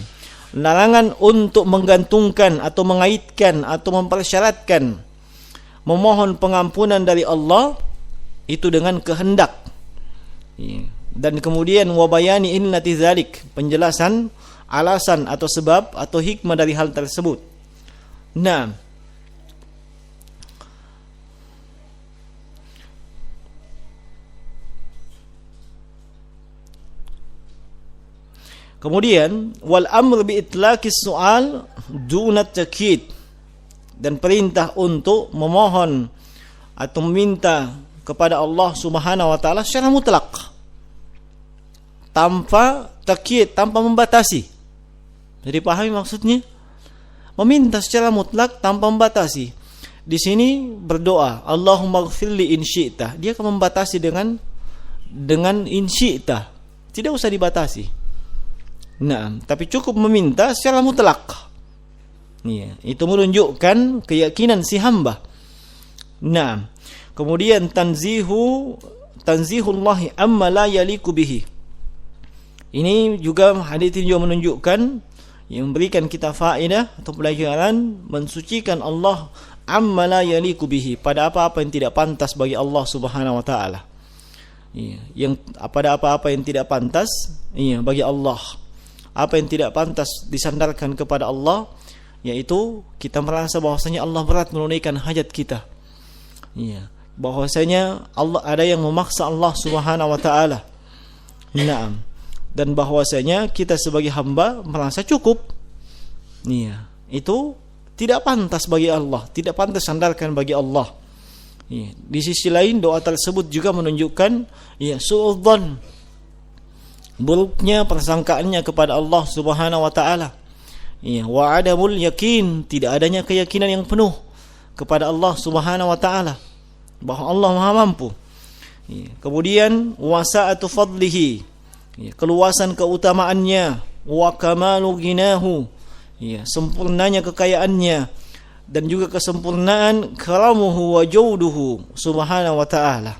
larangan untuk menggantungkan atau mengaitkan atau mempersyaratkan memohon pengampunan dari Allah itu dengan kehendak. Dan kemudian wabayani illati dzalik, penjelasan alasan atau sebab atau hikmah dari hal tersebut. Nah, Kemudian wal amr bi itlaqis su'al duna takyid, dan perintah untuk memohon atau meminta kepada Allah Subhanahu wa taala secara mutlak, tanpa takyid, tanpa membatasi. Jadi pahami maksudnya? Meminta secara mutlak tanpa membatasi. Di sini berdoa, Allahumma ighfirli in syi'ta. Dia akan membatasi dengan in syi'ta. Tidak usah dibatasi. Nah, tapi cukup meminta secara mutlak. Iya, itu menunjukkan keyakinan si hamba. Nah, kemudian tanzihullahi amma la yaliku bihi. Ini juga hadis ini juga menunjukkan, yang memberikan kita faedah atau pelajaran, mensucikan Allah amma la yaliku bihi, pada apa-apa yang tidak pantas bagi Allah Subhanahu wa taala. Iya, yang pada apa-apa yang tidak pantas, iya, bagi Allah. Apa yang tidak pantas disandarkan kepada Allah, yaitu kita merasa bahwasanya Allah berat menunaikan hajat kita. Iya, bahwasanya Allah ada yang memaksa Allah Subhanahu wa taala. Naam. Dan bahwasanya kita sebagai hamba merasa cukup. Iya, itu tidak pantas bagi Allah, tidak pantas sandarkan bagi Allah. Ya. Di sisi lain doa tersebut juga menunjukkan su'udzon, buruknya persangkaannya kepada Allah Subhanahu wa taala. Ya, wa adamul yakin, tidak adanya keyakinan yang penuh kepada Allah Subhanahu wa taala bahwa Allah Maha mampu. Ya. Kemudian wasa'atu fadlihi, ya, keluasan keutamaannya, wa kamalu ghinahu, ya, sempurnanya kekayaannya, dan juga kesempurnaan karamuhu wa jauduhu Subhanahu wa ta'ala,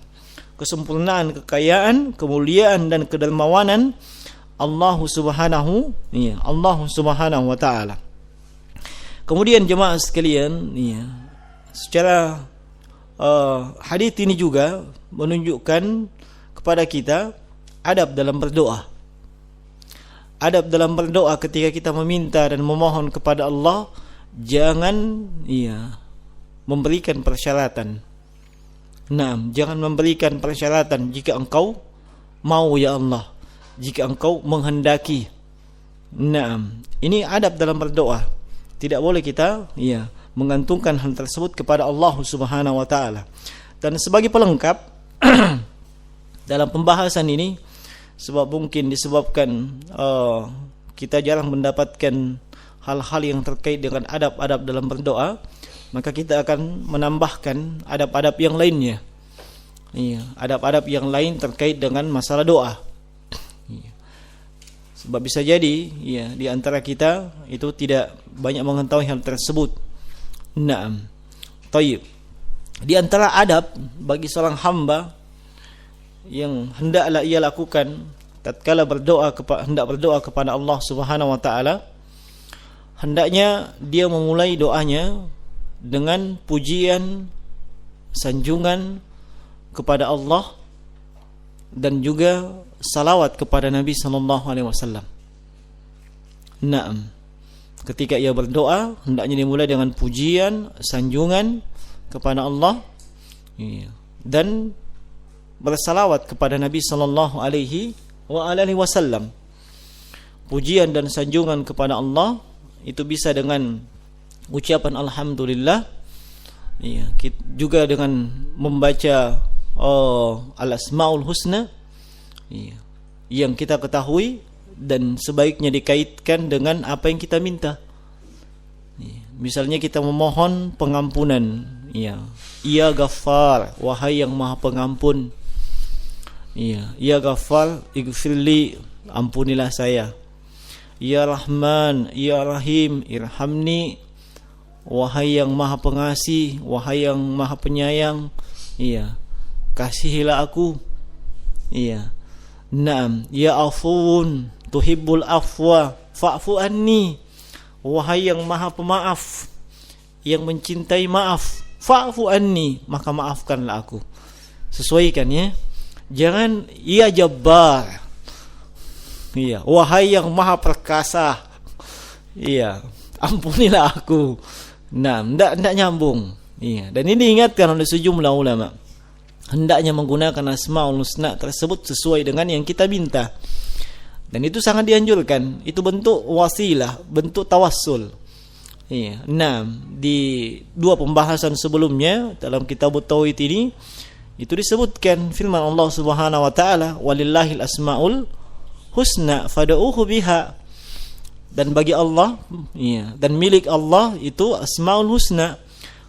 kesempurnaan kekayaan, kemuliaan dan kedermawanan Allah Subhanahu wa ta'ala. Kemudian jemaah sekalian, ya, secara hadis ini juga menunjukkan kepada kita adab dalam berdoa. Adab dalam berdoa ketika kita meminta dan memohon kepada Allah, jangan memberikan persyaratan. Nah, jangan memberikan persyaratan. Jika engkau mau ya Allah, jika engkau menghendaki. Nah, ini adab dalam berdoa. Tidak boleh kita menggantungkan hal tersebut kepada Allah Subhanahu wa taala. Dan sebagai pelengkap dalam pembahasan ini, sebab mungkin disebabkan kita jarang mendapatkan hal-hal yang terkait dengan adab-adab dalam berdoa, maka kita akan menambahkan adab-adab yang lainnya. Iya, adab-adab yang lain terkait dengan masalah doa. Iya. Sebab bisa jadi di antara kita itu tidak banyak mengetahui hal tersebut. Naam. Thayyib. Di antara adab bagi seorang hamba yang hendaklah ia lakukan tatkala hendak berdoa kepada Allah Subhanahu wa taala, hendaknya dia memulai doanya dengan pujian, sanjungan kepada Allah, dan juga salawat kepada Nabi sallallahu alaihi wasallam. Naam. Ketika ia berdoa, hendaknya dimulai dengan pujian, sanjungan kepada Allah, dan bersalawat kepada Nabi sallallahu alaihi wasallam. Pujian dan sanjungan kepada Allah itu bisa dengan ucapan alhamdulillah, juga dengan membaca al-asmaul husna, yang kita ketahui dan sebaiknya dikaitkan dengan apa yang kita minta. Misalnya kita memohon pengampunan, ya Ghaffar, wahai yang Maha Pengampun. Ya Ghaffar, ighfirli, ampunilah saya. Ya Rahman, ya Rahim, irhamni, wahai yang Maha Pengasih, wahai yang Maha Penyayang, kasihilah aku. Naam, ya Afuun, tuhibbul afwa, fa'fu anni, wahai yang Maha Pemaaf, yang mencintai maaf, fa'fu anni, maka maafkanlah aku. Sesuaikan ya. Jangan ya Jabbar, wahai yang Maha Perkasa, ampunilah aku. Nah, tidak nyambung. Dan ini diingatkan oleh sejumlah ulama, hendaknya menggunakan asmaul husna tersebut sesuai dengan yang kita minta. Dan itu sangat dianjurkan. Itu bentuk wasilah, bentuk tawassul. Iya. Nah, di 2 pembahasan sebelumnya dalam kitab Tauhid ini itu disebutkan firman Allah Subhanahu wa taala, "Walillahil asmaul husna fad'uuhu biha." Dan bagi Allah, iya, dan milik Allah itu asmaul husna.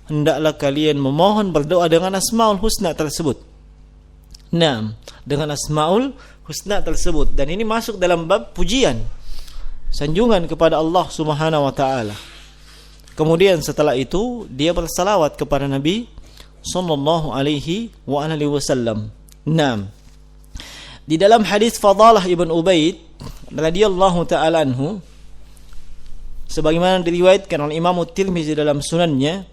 Hendaklah kalian memohon berdoa dengan asmaul husna tersebut. Nah, dengan asmaul husna tersebut, dan ini masuk dalam bab pujian, sanjungan kepada Allah Subhanahu wa taala. Kemudian setelah itu dia bersalawat kepada Nabi sallallahu alaihi wa alihi wasallam. Naam. Di dalam hadis Fadalah ibn Ubaid radhiyallahu taala anhu, sebagaimana diriwayatkan oleh Imam Tirmizi dalam sunannya,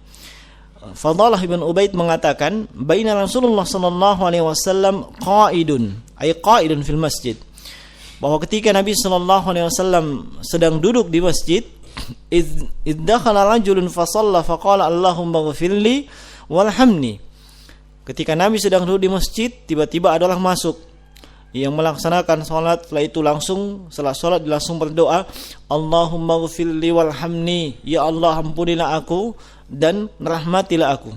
Fadalah ibn Ubaid mengatakan, "Baina Rasulullah sallallahu alaihi wasallam qa'idun," ay qa'idun fil masjid. Bahwa ketika Nabi sallallahu alaihi wasallam sedang duduk di masjid, iddakhala rajulun fa shalla fa qala Allahumma ighfirli warhamni. Ketika Nabi sedang duduk di masjid, tiba-tiba ada orang masuk yang melaksanakan salat. Setelah itu setelah salat langsung berdoa, Allahumma ighfirli warhamni, ya Allah ampunilah aku dan rahmatilah aku.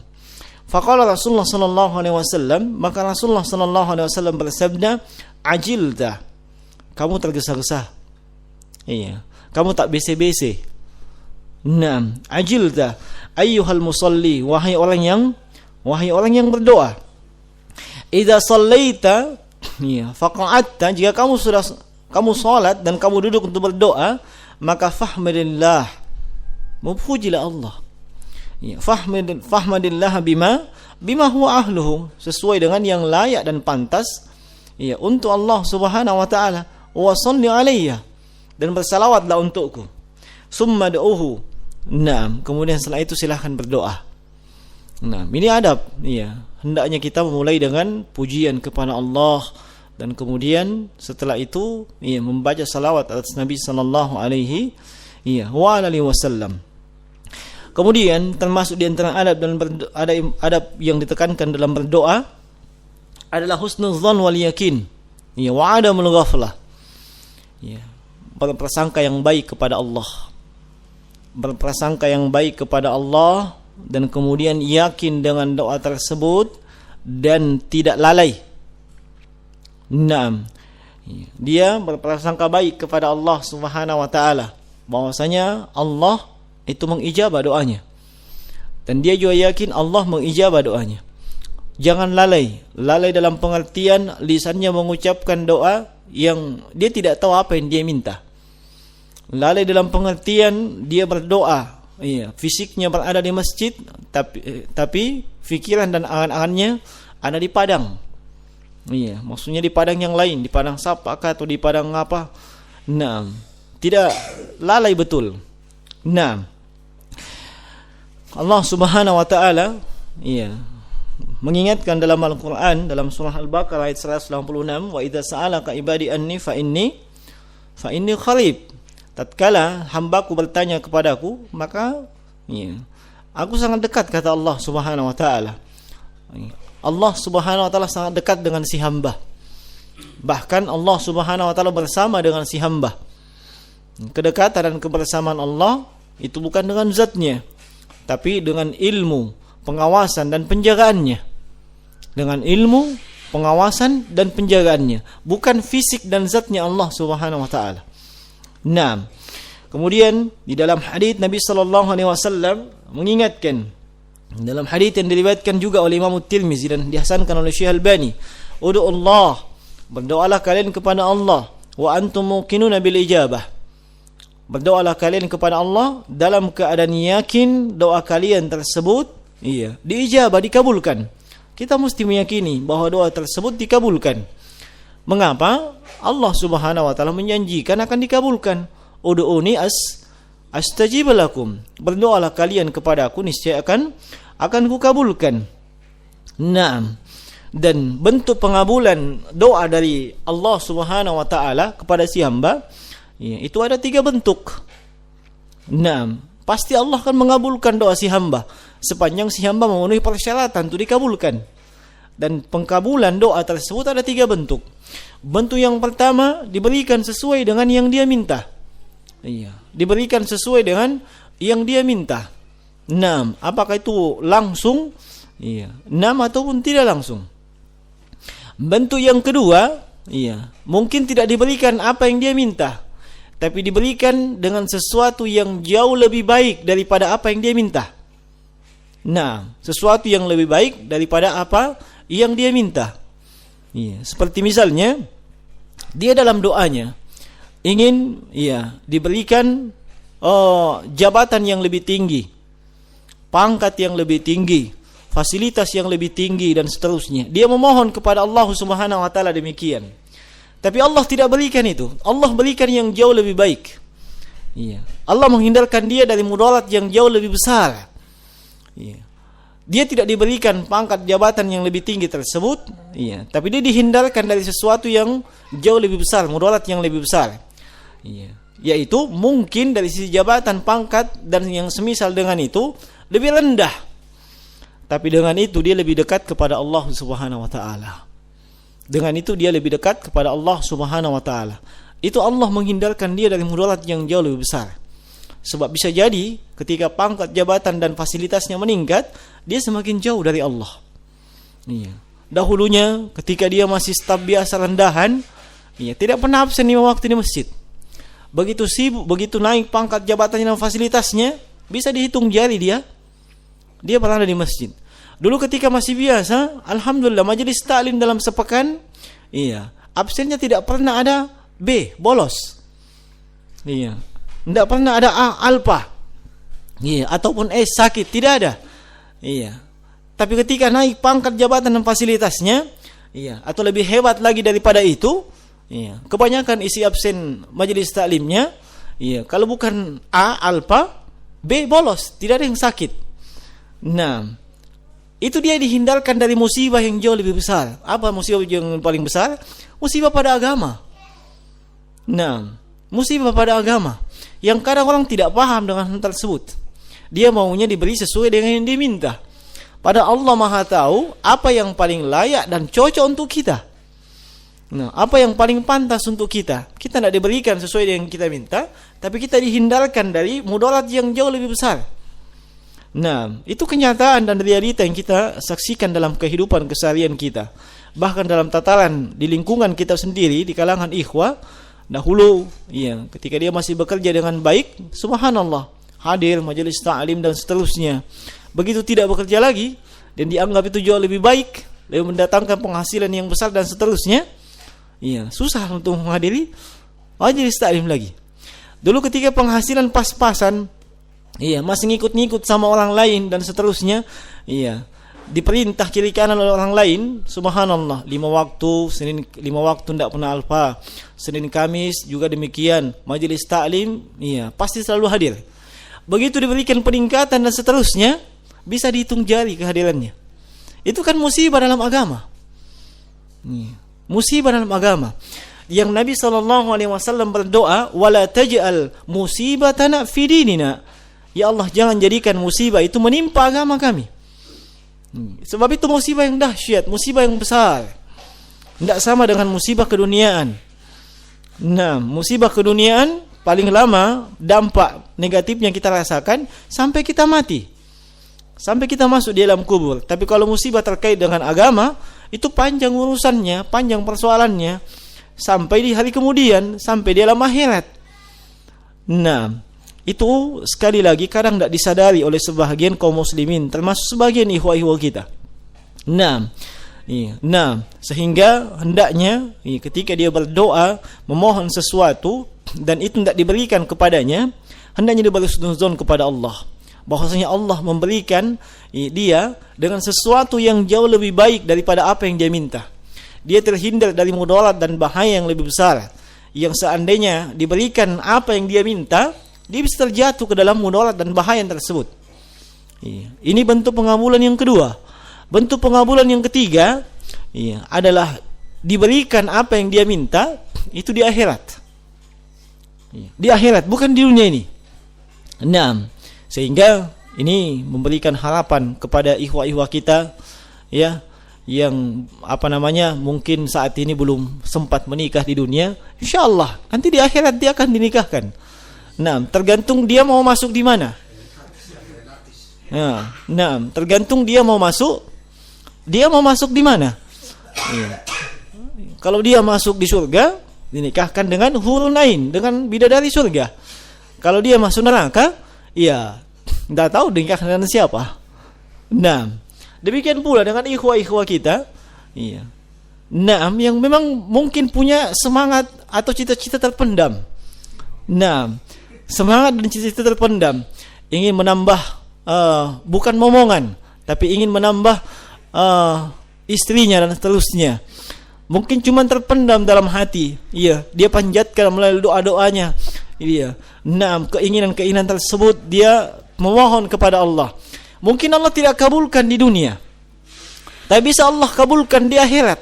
Faqala Rasulullah sallallahu alaihi wasallam, maka Rasulullah sallallahu alaihi wasallam bersabda, ajilta, kamu tergesa-gesa. Iya, kamu tak bese-bese. Naam, ajilta ayyuhal musalli, wahai orang yang berdoa. Idza sallaita, ya, faqa'atta, jika kamu salat dan kamu duduk untuk berdoa, maka fahmadillah, memujilah Allah. Ya, fahmadillah bima huwa ahluhu, sesuai dengan yang layak dan pantas, ya, untuk Allah Subhanahu wa taala. Wa shalli alayya, dan bersalawatlah untukku. Summa du'uhu. Naam, kemudian setelah itu silahkan berdoa. Nah, ini adab, ya. Hendaknya kita memulai dengan pujian kepada Allah, dan kemudian setelah itu, ya, membaca salawat atas Nabi sallallahu alaihi wa alihi wasallam. Kemudian termasuk di antara adab yang ditekankan dalam berdoa adalah husnuzdzan wal yakin, ya, wa adamul ghaflah. Ya, berprasangka yang baik kepada Allah. Berprasangka yang baik kepada Allah, dan kemudian yakin dengan doa tersebut dan tidak lalai. Naam. Dia berprasangka baik kepada Allah Subhanahu wa taala, bahwasanya Allah itu mengijabah doanya. Dan dia juga yakin Allah mengijabah doanya. Jangan lalai dalam pengertian lisannya mengucapkan doa yang dia tidak tahu apa yang dia minta. Lalai dalam pengertian dia berdoa, iya, fisiknya berada di masjid, tapi fikiran dan angan-angannya ada di padang. Iya, maksudnya di padang yang lain, di padang sapakah atau di padang apa? Nah, tidak lalai betul. Nah, Allah Subhanahu wa taala, iya, mengingatkan dalam Al-Qur'an, dalam surah Al-Baqarah ayat 186, wa idza sa'alaka ibadi anni fa inni qarib. Tatkala hambaku bertanya kepadaku, maka, ya, aku sangat dekat, kata Allah Subhanahu wa taala. Allah Subhanahu wa taala sangat dekat dengan si hamba. Bahkan Allah Subhanahu wa taala bersama dengan si hamba. Kedekatan dan kebersamaan Allah itu bukan dengan zatnya, tapi dengan ilmu, pengawasan dan penjagaannya. Dengan ilmu, pengawasan dan penjagaannya, bukan fisik dan zatnya Allah Subhanahu wa taala. Nah, kemudian di dalam hadis Nabi sallallahu alaihi wasallam mengingatkan, dalam hadis yang diriwayatkan juga oleh Imam Tirmizi dan dihasankan oleh Syekh Albani, "Ud'ullah, berdoalah kalian kepada Allah, wa antum muqinuna bil ijabah." Berdoalah kalian kepada Allah dalam keadaan yakin doa kalian tersebut, iya, diijabah, dikabulkan. Kita mesti meyakini bahwa doa tersebut dikabulkan. Mengapa? Allah Subhanahu wa taala menjanjikan akan dikabulkan. Ud'uni astajib lakum. Berdoalah kalian kepada aku, niscaya akan kukabulkan. Naam. Dan bentuk pengabulan doa dari Allah Subhanahu wa taala kepada si hamba, ya, itu ada 3 bentuk. Naam. Pasti Allah akan mengabulkan doa si hamba sepanjang si hamba memenuhi persyaratan untuk dikabulkan. dan pengkabulan doa tersebut ada 3 bentuk. Bentuk yang pertama, diberikan sesuai dengan yang dia minta. Iya, diberikan sesuai dengan yang dia minta. 6. Apakah itu langsung? Iya, 6 ataupun tidak langsung. Bentuk yang kedua, iya, mungkin tidak diberikan apa yang dia minta, tapi diberikan dengan sesuatu yang jauh lebih baik daripada apa yang dia minta. Nah, sesuatu yang lebih baik daripada apa yang dia minta. Iya, seperti misalnya dia dalam doanya ingin diberikan jabatan yang lebih tinggi, pangkat yang lebih tinggi, fasilitas yang lebih tinggi dan seterusnya. Dia memohon kepada Allah Subhanahu wa taala demikian. Tapi Allah tidak berikan itu. Allah berikan yang jauh lebih baik. Iya. Allah menghindarkan dia dari mudarat yang jauh lebih besar. Iya. Dia tidak diberikan pangkat jabatan yang lebih tinggi tersebut, iya, tapi dia dihindarkan dari sesuatu yang jauh lebih besar, mudarat yang lebih besar. Iya. Yaitu mungkin dari sisi jabatan, pangkat dan yang semisal dengan itu lebih rendah. Tapi dengan itu dia lebih dekat kepada Allah Subhanahu wa taala. Dengan itu dia lebih dekat kepada Allah Subhanahu wa taala. Itu Allah menghindarkan dia dari mudarat yang jauh lebih besar. Sebab bisa jadi ketika pangkat jabatan dan fasilitasnya meningkat, dia semakin jauh dari Allah. Iya. Dahulunya ketika dia masih staf biasa rendahan, iya, tidak pernah absen 5 waktu di masjid. Begitu sibuk, begitu naik pangkat jabatannya dan fasilitasnya, bisa dihitung jari dia berada di masjid. Dulu ketika masih biasa, alhamdulillah majelis taklim dalam sepekan, iya, absennya tidak pernah ada B, bolos. Iya. Tidak pernah ada A, alpa. Iya, ataupun S, sakit, tidak ada. Iya. Tapi ketika naik pangkat jabatan dan fasilitasnya, iya, atau lebih hebat lagi daripada itu, iya, kebanyakan isi absen majelis taklimnya, iya, kalau bukan A, alpa, B, bolos, tidak ada yang sakit. Nah, itu dia dihindarkan dari musibah yang jauh lebih besar. Apa musibah yang paling besar? Musibah pada agama. Nah, musibah pada agama yang kadang orang tidak paham dengan hal tersebut. Dia maunya diberi sesuai dengan yang dia minta. Padahal Allah Maha tahu apa yang paling layak dan cocok untuk kita. Nah, apa yang paling pantas untuk kita. Kita tidak diberikan sesuai dengan yang kita minta, tapi kita dihindarkan dari mudarat yang jauh lebih besar. Nah, itu kenyataan dan realita yang kita saksikan dalam kehidupan keseharian kita. Bahkan dalam tataran di lingkungan kita sendiri, di kalangan ikhwah, dahulu, iya, ketika dia masih bekerja dengan baik, subhanallah, hadir majelis ta'lim dan seterusnya. Begitu tidak bekerja lagi dan dianggap itu jauh lebih baik, lebih mendatangkan penghasilan yang besar dan seterusnya, iya, susah untuk menghadiri majelis ta'lim lagi. Dulu ketika penghasilan pas-pasan, iya, masih ngikut-ngikut sama orang lain dan seterusnya, iya, diperintah kiri kanan oleh orang lain, subhanallah, 5 waktu, Senin 5 waktu tidak pernah alfa, Senin Kamis juga demikian, majelis taklim, iya, pasti selalu hadir. Begitu diberikan peningkatan dan seterusnya, bisa dihitung jari kehadirannya. Itu kan musibah dalam agama. Iya, musibah dalam agama. Yang Nabi SAW berdoa, wala taj'al musibatana fi dinina. Ya Allah, jangan jadikan musibah itu menimpa agama kami. Sebab itu musibah yang dahsyat, musibah yang besar. Tidak sama dengan musibah keduniaan. Nah, musibah keduniaan paling lama dampak negatifnya kita rasakan sampai kita mati, sampai kita masuk di dalam kubur. Tapi kalau musibah terkait dengan agama, itu panjang urusannya, panjang persoalannya, sampai di hari kemudian, sampai di alam akhirat. Nah, itu sekali lagi kadang tidak disadari oleh sebahagian kaum muslimin, termasuk sebagian ikhwah-ikhwah kita. Nah, sehingga hendaknya ketika dia berdoa memohon sesuatu dan itu tidak diberikan kepadanya, hendaknya dia berhusnuzon kepada Allah, bahwasanya Allah memberikan dia dengan sesuatu yang jauh lebih baik daripada apa yang dia minta. Dia terhindar dari mudarat dan bahaya yang lebih besar, yang seandainya diberikan apa yang dia minta, dia bisa terjatuh ke dalam mudarat dan bahaya tersebut. Ini bentuk pengabulan yang kedua. Bentuk pengabulan yang ketiga, adalah diberikan apa yang dia minta itu di akhirat. Di akhirat, bukan di dunia ini. Nah, sehingga ini memberikan harapan kepada ikhwah-ikhwah kita, ya, yang mungkin saat ini belum sempat menikah di dunia, insyaallah nanti di akhirat dia akan dinikahkan. Nah, tergantung dia mau masuk di mana. Nah, tergantung dia mau masuk di mana. Ya. Kalau dia masuk di surga, dinikahkan dengan hurun ain, dengan bidadari surga. Kalau dia masuk neraka, ya enggak tahu dinikahkan dengan siapa. Nah, demikian pula dengan ikhwah-ikhwah kita, iya. Nah, yang memang mungkin punya semangat atau cita-cita terpendam. Nah, semangat dan cita-cita terpendam, ingin menambah bukan momongan, tapi ingin menambah istrinya dan seterusnya. Mungkin cuma terpendam dalam hati. Iya, dia panjatkan melalui doa-doanya. Iya. Nah, keinginan-keinginan tersebut dia memohon kepada Allah. Mungkin Allah tidak kabulkan di dunia, tapi bisa Allah kabulkan di akhirat.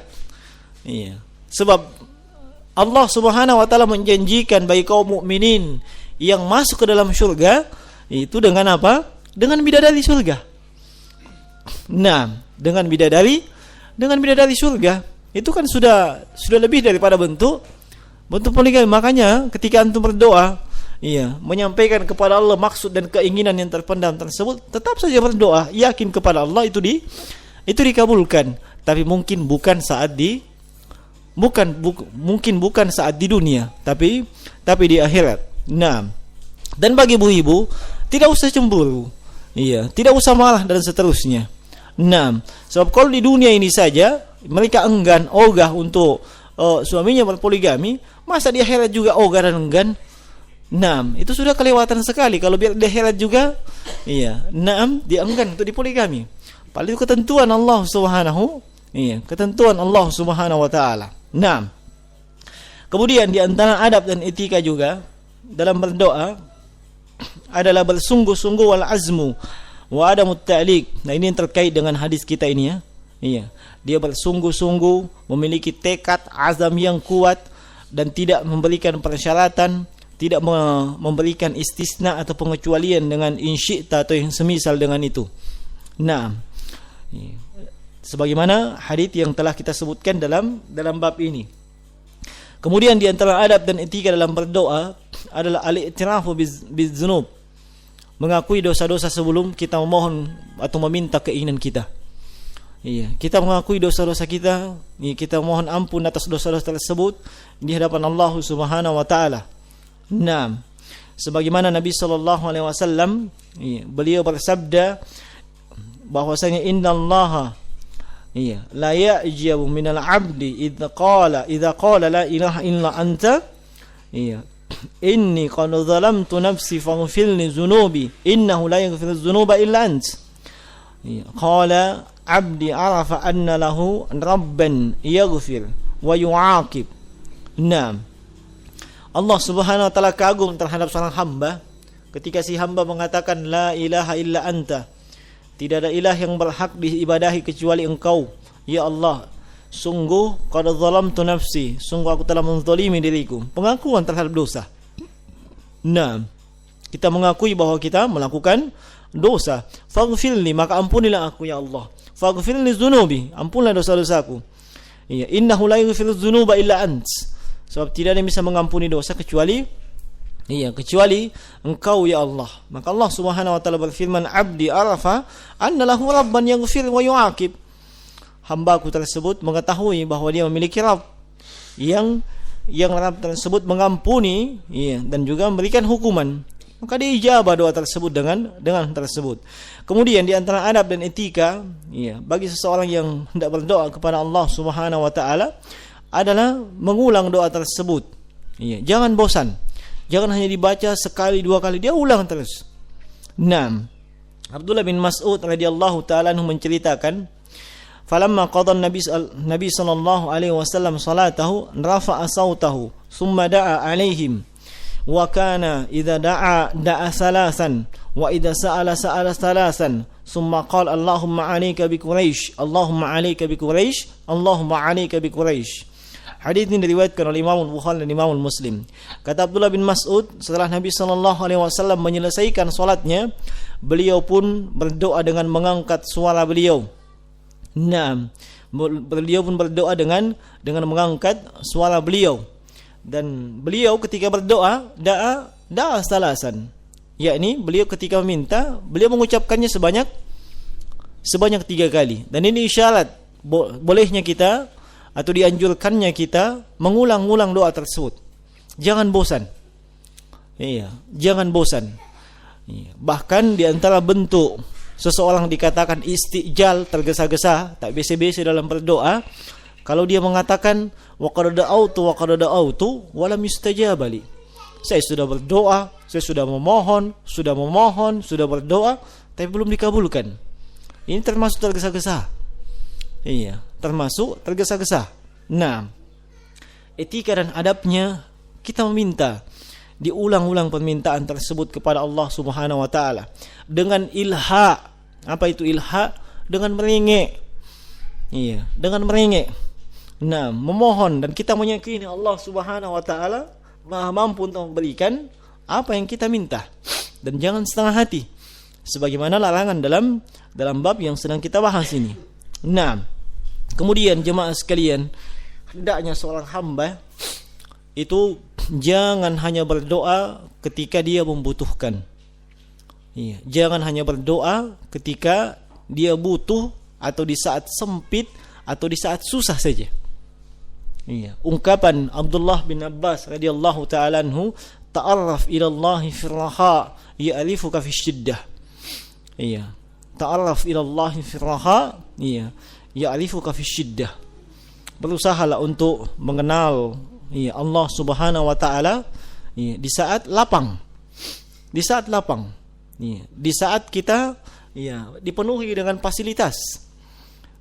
Iya. Sebab Allah Subhanahu wa taala menjanjikan bagi kaum mukminin yang masuk ke dalam surga itu dengan apa? Dengan bidadari surga. Nah, dengan bidadari surga itu kan sudah lebih daripada bentuk poligami. Makanya ketika antum berdoa, iya, menyampaikan kepada Allah maksud dan keinginan yang terpendam tersebut, tetap saja berdoa, yakin kepada Allah itu dikabulkan. Tapi mungkin bukan saat di dunia, tapi di akhirat. Nah, dan bagi ibu-ibu tidak usah cemburu. Iya, tidak usah marah dan seterusnya. Nah, sebab kalau di dunia ini saja mereka enggan, ogah untuk suaminya berpoligami, masa di akhirat juga ogah dan enggan? Nah, itu sudah kelewatan sekali. Kalau biar di akhirat juga, iya, dia enggan untuk dipoligami. Padahal itu ketentuan Allah Subhanahu wa taala. Nah, kemudian di antara adab dan etika juga dalam berdoa adalah bersungguh-sungguh wal azmu wa adamut ta'liq. Nah, ini yang terkait dengan hadis kita ini ya. Iya, dia bersungguh-sungguh, memiliki tekad azam yang kuat dan tidak memberikan persyaratan, tidak memberikan istisna atau pengecualian dengan insyita atau yang semisal dengan itu. Nah, sebagaimana hadis yang telah kita sebutkan dalam bab ini. Kemudian di antara adab dan etika dalam berdoa adalah al-i'tirafu bidzunub, mengakui dosa-dosa sebelum kita memohon atau meminta keinginan kita. Iya, kita mengakui dosa-dosa kita, kita mohon ampun atas dosa-dosa tersebut di hadapan Allah Subhanahu wa taala. Nah, sebagaimana Nabi sallallahu alaihi wasallam, beliau bersabda bahwasanya innallaha la ya'jabu minal 'abdi idza qala la ilaha illa anta inni qad zalamtu nafsi faghfirli dzunubi innahu la yaghfiru dzunuba illa ant. Qala 'abdi arafa anna lahu rabban yaghfir wa yu'aqib. Nah, Allah Subhanahu wa taala kagum terhadap seorang hamba ketika si hamba mengatakan la ilaha illa anta, tidak ada ilah yang berhak diibadahi kecuali engkau, ya Allah. Sungguh qad zalamtu nafsi, sungguh aku telah menzalimi diriku. Pengakuan terhadap dosa. Nah, kita mengakui bahwa kita melakukan dosa. Faghfirli, maka ampunilah aku ya Allah. Faghfirli dzunubi, ampunilah dosa-dosaku. Iya, innahu la yaghfiru dzunuba illa ant. Sebab tidak ada yang bisa mengampuni dosa kecuali engkau ya Allah. Maka Allah Subhanahu wa taala berfirman, "Abdi arafa anna lahu rabban yaghfir wa yu'aqib." Hambaku tersebut mengetahui bahwa dia memiliki Rabb yang Rabb tersebut mengampuni, dan juga memberikan hukuman. Maka diijabah doa tersebut dengan tersebut. Kemudian di antara adab dan etika, bagi seseorang yang hendak berdoa kepada Allah Subhanahu wa taala adalah mengulang doa tersebut. Jangan bosan. Jangan hanya dibaca sekali dua kali, dia ulang terus. Nah, Abdullah bin Mas'ud radhiyallahu taala anhu menceritakan, falamma qada Nabi sallallahu alaihi wasallam salatahu rafa'a sautahu thumma da'a alaihim wa kana idza da'a salasan wa idza sa'ala salasan thumma qala Allahumma 'alaika bi Quraisy Allahumma 'alaika bi Quraisy Allahumma 'alaika bi Quraisy. Hadis ini diriwayatkan oleh Imam Bukhari dan Imam Muslim. Kata Abdullah bin Mas'ud, setelah Nabi sallallahu alaihi wasallam menyelesaikan salatnya, beliau pun berdoa dengan mengangkat suara beliau. Nah, beliau pun berdoa dengan mengangkat suara beliau. Dan beliau ketika berdoa da'a salasan, yakni beliau ketika meminta, beliau mengucapkannya sebanyak 3 kali. Dan ini isyarat bolehnya kita atau dianjurkannya kita mengulang-ulang doa tersebut. Jangan bosan. Iya, jangan bosan. Iya. Bahkan di antara bentuk seseorang dikatakan istijal, tergesa-gesa, tak biasa-biasa dalam berdoa, kalau dia mengatakan wa qad da'autu wa lam yustajab li. Saya sudah berdoa, saya sudah memohon, sudah berdoa, tapi belum dikabulkan. Ini termasuk tergesa-gesa. Iya, termasuk tergesa-gesa. Nah, etika dan adabnya kita meminta, diulang-ulang permintaan tersebut kepada Allah Subhanahu wa taala dengan ilha. Apa itu ilha? Dengan merengek. Iya, dengan merengek. Nah, memohon, dan kita meyakini Allah Subhanahu wa taala Maha mampu untuk memberikan apa yang kita minta. Dan jangan setengah hati, sebagaimana larangan dalam bab yang sedang kita bahas ini. Nah, kemudian jemaah sekalian, hendaknya seorang hamba itu jangan hanya berdoa ketika dia membutuhkan. Iya, jangan hanya berdoa ketika dia butuh atau di saat sempit atau di saat susah saja. Iya, ungkapan Abdullah bin Abbas radhiyallahu taala anhu, ta'arraf ila Allah fi raha ya'rifuka fi shiddah. Iya, ta'arraf ila Allah fi raha, iya, ya'rifuka fi shiddah. Berusahalah untuk mengenal Allah Subhanahu wa taala di saat lapang. Di saat lapang. Di saat kita dipenuhi dengan fasilitas.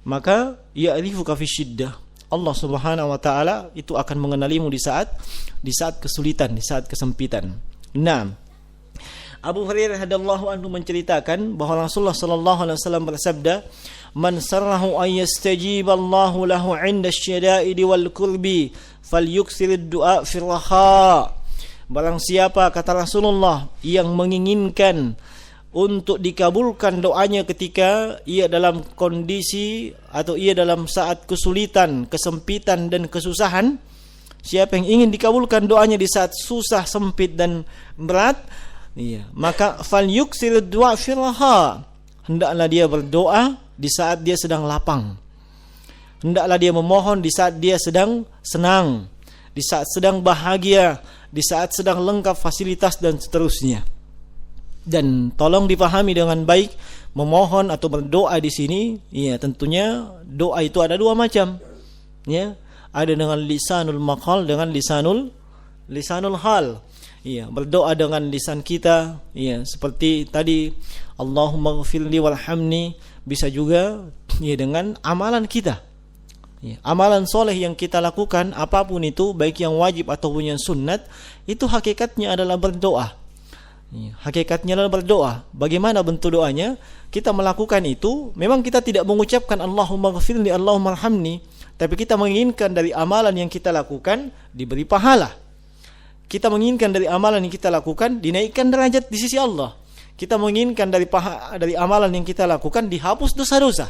Maka ya'rifuka fi shiddah. Allah Subhanahu wa taala itu akan mengenalimu di saat kesulitan, di saat kesempitan. Nah, Abu Hurairah radhiyallahu anhu menceritakan bahwa Rasulullah sallallahu alaihi wasallam bersabda, "Man sarrahu ay yastajiba Allahu lahu 'inda asy-syada'idi wal kurbi, falyuksirid du'a fi raha." Barang siapa, kata Rasulullah, yang menginginkan untuk dikabulkan doanya ketika ia dalam kondisi atau ia dalam saat kesulitan, kesempitan dan kesusahan, siapa yang ingin dikabulkan doanya di saat susah, sempit dan berat, maka falyuksir du'a fi raha, hendaklah dia berdoa di saat dia sedang lapang. Hendaklah dia memohon di saat dia sedang senang, di saat sedang bahagia, di saat sedang lengkap fasilitas dan seterusnya. Dan tolong dipahami dengan baik, memohon atau berdoa di sini, tentunya doa itu ada 2 macam. Ada dengan lisanul maqal, dengan lisanul hal. Berdoa dengan lisan kita, seperti tadi Allahumma ghfirli warhamni, bisa juga dengan amalan kita. Amalan soleh yang kita lakukan, apapun itu, baik yang wajib ataupun yang sunnat, itu hakikatnya adalah berdoa. Hakikatnya adalah berdoa. Bagaimana bentuk doanya? Kita melakukan itu, memang kita tidak mengucapkan Allahumma ghfirli, Allahumma arhamni, tapi kita menginginkan dari amalan yang kita lakukan diberi pahala. Kita menginginkan dari amalan yang kita lakukan dinaikkan derajat di sisi Allah. Kita menginginkan dari amalan yang kita lakukan dihapus dosa-dosa.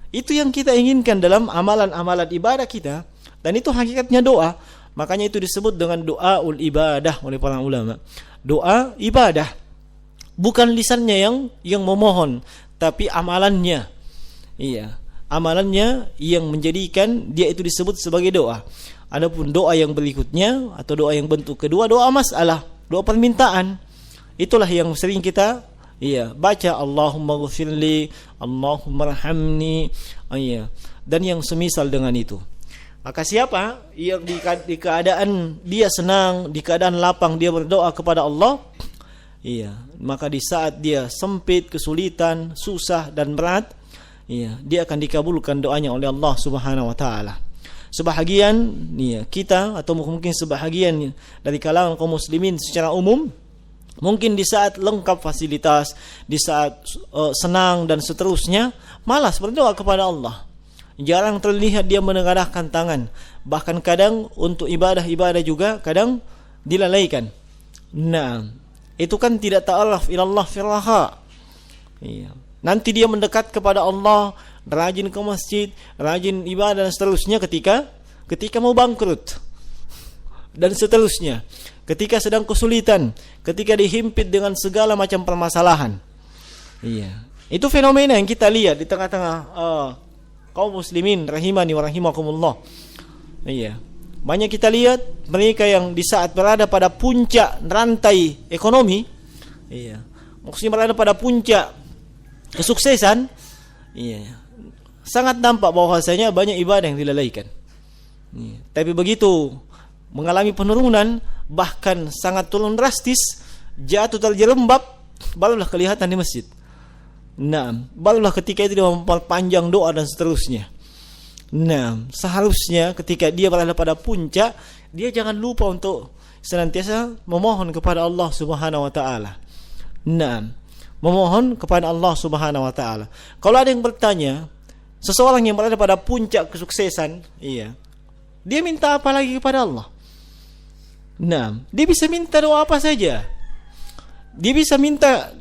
Itu yang kita inginkan dalam amalan-amalan ibadah kita, dan itu hakikatnya doa. Makanya itu disebut dengan doaul ibadah oleh para ulama. Doa ibadah, bukan lisannya yang memohon, tapi amalannya. Amalannya yang menjadikan dia itu disebut sebagai doa. Adapun doa yang berikutnya atau doa yang bentuk kedua, doa masalah, doa permintaan. Itulah yang sering kita baca, Allahumma ghfirli, Allahumma arhamni, dan yang semisal dengan itu. Maka siapa yang di keadaan dia senang, di keadaan lapang, dia berdoa kepada Allah, maka di saat dia sempit, kesulitan, susah dan berat, dia akan dikabulkan doanya oleh Allah Subhanahu wa taala. Sebahagian kita atau mungkin sebahagian dari kalangan kaum muslimin secara umum, mungkin di saat lengkap fasilitas, di saat senang dan seterusnya, malas berdoa kepada Allah. Jarang terlihat dia menengadahkan tangan. Bahkan kadang untuk ibadah-ibadah juga kadang dilalaikan. Nah, itu kan tidak ta'arraf ila Allah fi raha. Nanti dia mendekat kepada Allah rajin ke masjid, rajin ibadah dan seterusnya ketika mau bangkrut dan seterusnya, ketika sedang kesulitan, ketika dihimpit dengan segala macam permasalahan. Iya, itu fenomena yang kita lihat di tengah-tengah kaum muslimin rahimani wa rahimakumullah. Iya, banyak kita lihat mereka yang di saat berada pada puncak rantai ekonomi, iya, maksudnya berada pada puncak kesuksesan, iya, sangat nampak bahwasanya banyak ibadah yang dilalaikan. Iya. Tapi begitu mengalami penurunan, bahkan sangat turun drastis, jatuh terjerembab, barulah kelihatan di masjid. Nah, barulah ketika itu dia memperpanjang doa dan seterusnya. Nah, seharusnya ketika dia berada pada puncak, dia jangan lupa untuk senantiasa memohon kepada Allah Subhanahu wa taala. Nah, memohon kepada Allah Subhanahu wa taala. Kalau ada yang bertanya, seseorang yang berada pada puncak kesuksesan, iya, dia minta apa lagi kepada Allah? Nah, dia bisa minta doa apa saja. Dia bisa minta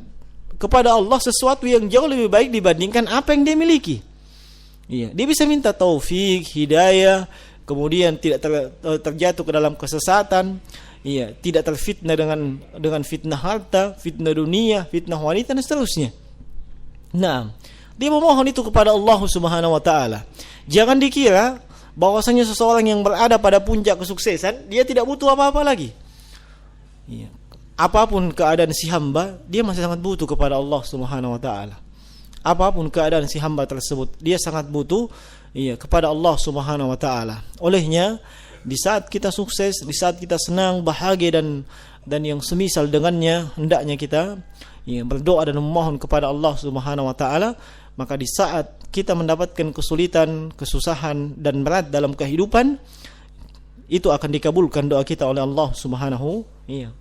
kepada Allah sesuatu yang jauh lebih baik dibandingkan apa yang dia miliki. Iya, dia bisa minta taufik, hidayah, kemudian tidak terjatuh ke dalam kesesatan, iya, tidak terfitnah dengan fitnah harta, fitnah dunia, fitnah wanita dan seterusnya. Nah, dia memohon itu kepada Allah Subhanahu wa taala. Jangan dikira bahwasanya seseorang yang berada pada puncak kesuksesan, dia tidak butuh apa-apa lagi. Iya. Apapun keadaan si hamba, dia masih sangat butuh kepada Allah Subhanahu wa taala. Apapun keadaan si hamba tersebut, dia sangat butuh, iya, kepada Allah Subhanahu wa taala. Olehnya, di saat kita sukses, di saat kita senang, bahagia dan yang semisal dengannya, hendaknya kita, iya, berdoa dan memohon kepada Allah Subhanahu wa taala. Maka di saat kita mendapatkan kesulitan, kesusahan dan berat dalam kehidupan, itu akan dikabulkan doa kita oleh Allah Subhanahu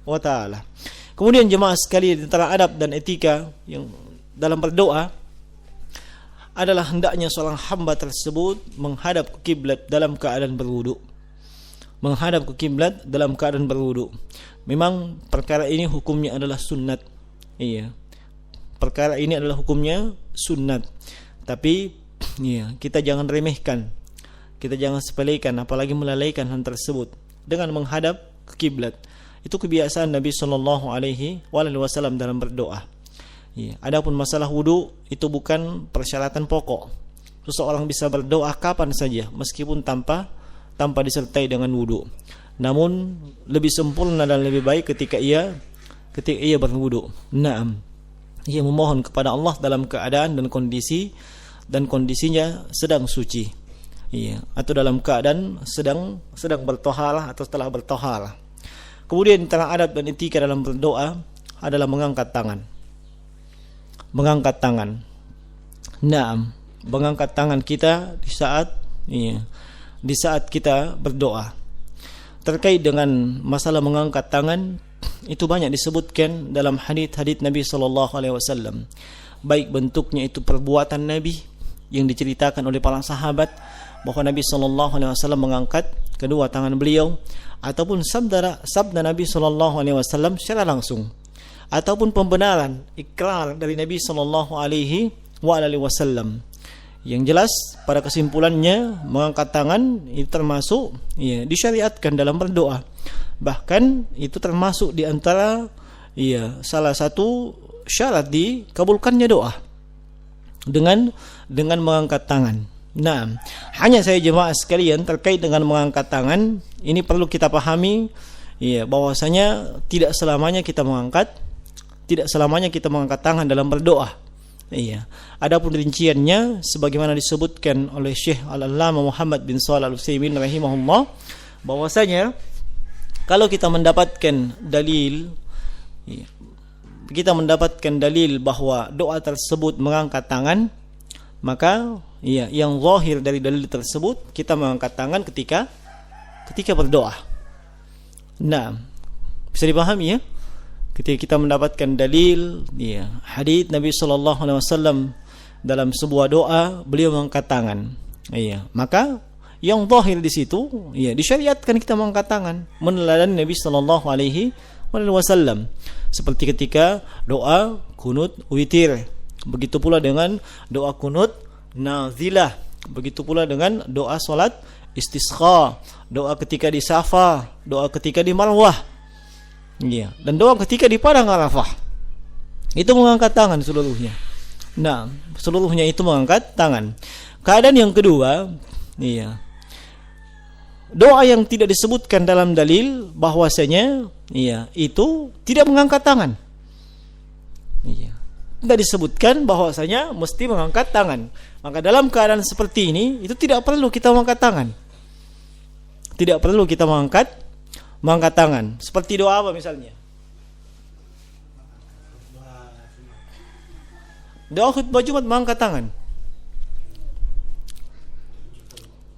wa taala. Kemudian jemaah sekalian, antara adab dan etika yang dalam berdoa adalah hendaknya seorang hamba tersebut menghadap ke kiblat dalam keadaan berwudu. Menghadap ke kiblat dalam keadaan berwudu. Memang perkara ini hukumnya adalah sunnat. Iya. Perkara ini adalah hukumnya sunnat. Tapi iya, kita jangan remehkan. Kita jangan sepelekan, apalagi melalaikan hal tersebut dengan menghadap ke kiblat. Itu kebiasaan Nabi sallallahu alaihi wasallam dalam berdoa. Ya, adapun masalah wudu itu bukan persyaratan pokok. Seseorang bisa berdoa kapan saja meskipun tanpa disertai dengan wudu. Namun lebih sempurna dan lebih baik ketika ia berwudu. Naam. Ia memohon kepada Allah dalam keadaan dan kondisinya sedang suci. Iya, atau dalam keadaan sedang bertohalah atau setelah bertohalah. Kemudian antara adab dan etika dalam berdoa adalah mengangkat tangan. Mengangkat tangan. Naam, mengangkat tangan kita di saat kita berdoa. Terkait dengan masalah mengangkat tangan, itu banyak disebutkan dalam hadits Nabi sallallahu alaihi wasallam. Baik bentuknya itu perbuatan Nabi yang diceritakan oleh para sahabat bahwa Nabi sallallahu alaihi wasallam mengangkat kedua tangan beliau, ataupun sabda Nabi sallallahu alaihi wasallam secara langsung, ataupun pembenaran ikrar dari Nabi sallallahu alaihi wasallam. Yang jelas pada kesimpulannya mengangkat tangan itu termasuk disyariatkan dalam berdoa. Bahkan itu termasuk di antara salah satu syarat dikabulkannya doa dengan mengangkat tangan. Nah, hanya saya jemaah sekalian terkait dengan mengangkat tangan, ini perlu kita pahami bahwasanya tidak selamanya kita mengangkat tangan dalam berdoa. Iya. Adapun rinciannya sebagaimana disebutkan oleh Syekh Al-Allamah Muhammad bin Shalih Al-Utsaimin rahimahullah, bahwasanya kalau kita mendapatkan dalil bahwa doa tersebut mengangkat tangan, maka yang zahir dari dalil tersebut kita mengangkat tangan ketika berdoa. Nah, bisa dipahami ya? Ketika kita mendapatkan dalil hadits Nabi sallallahu alaihi wasallam dalam sebuah doa beliau mengangkat tangan. Maka yang zahir di situ disyariatkan kita mengangkat tangan meneladani Nabi sallallahu alaihi wasallam. Seperti ketika doa kunut witir. Begitu pula dengan doa kunut nazilah. Begitu pula dengan doa salat istisqa, doa ketika di Safa, doa ketika di Marwah. Iya, dan doa ketika di padang Arafah. Itu mengangkat tangan seluruhnya. Nah, seluruhnya itu mengangkat tangan. Keadaan yang kedua, iya, doa yang tidak disebutkan dalam dalil bahwasanya iya, itu tidak mengangkat tangan. Iya. Tidak disebutkan bahwasanya mesti mengangkat tangan. Maka dalam keadaan seperti ini itu tidak perlu kita mengangkat tangan. Tidak perlu kita mengangkat tangan. Seperti doa apa misalnya? Doa khutbah Jumat mengangkat tangan.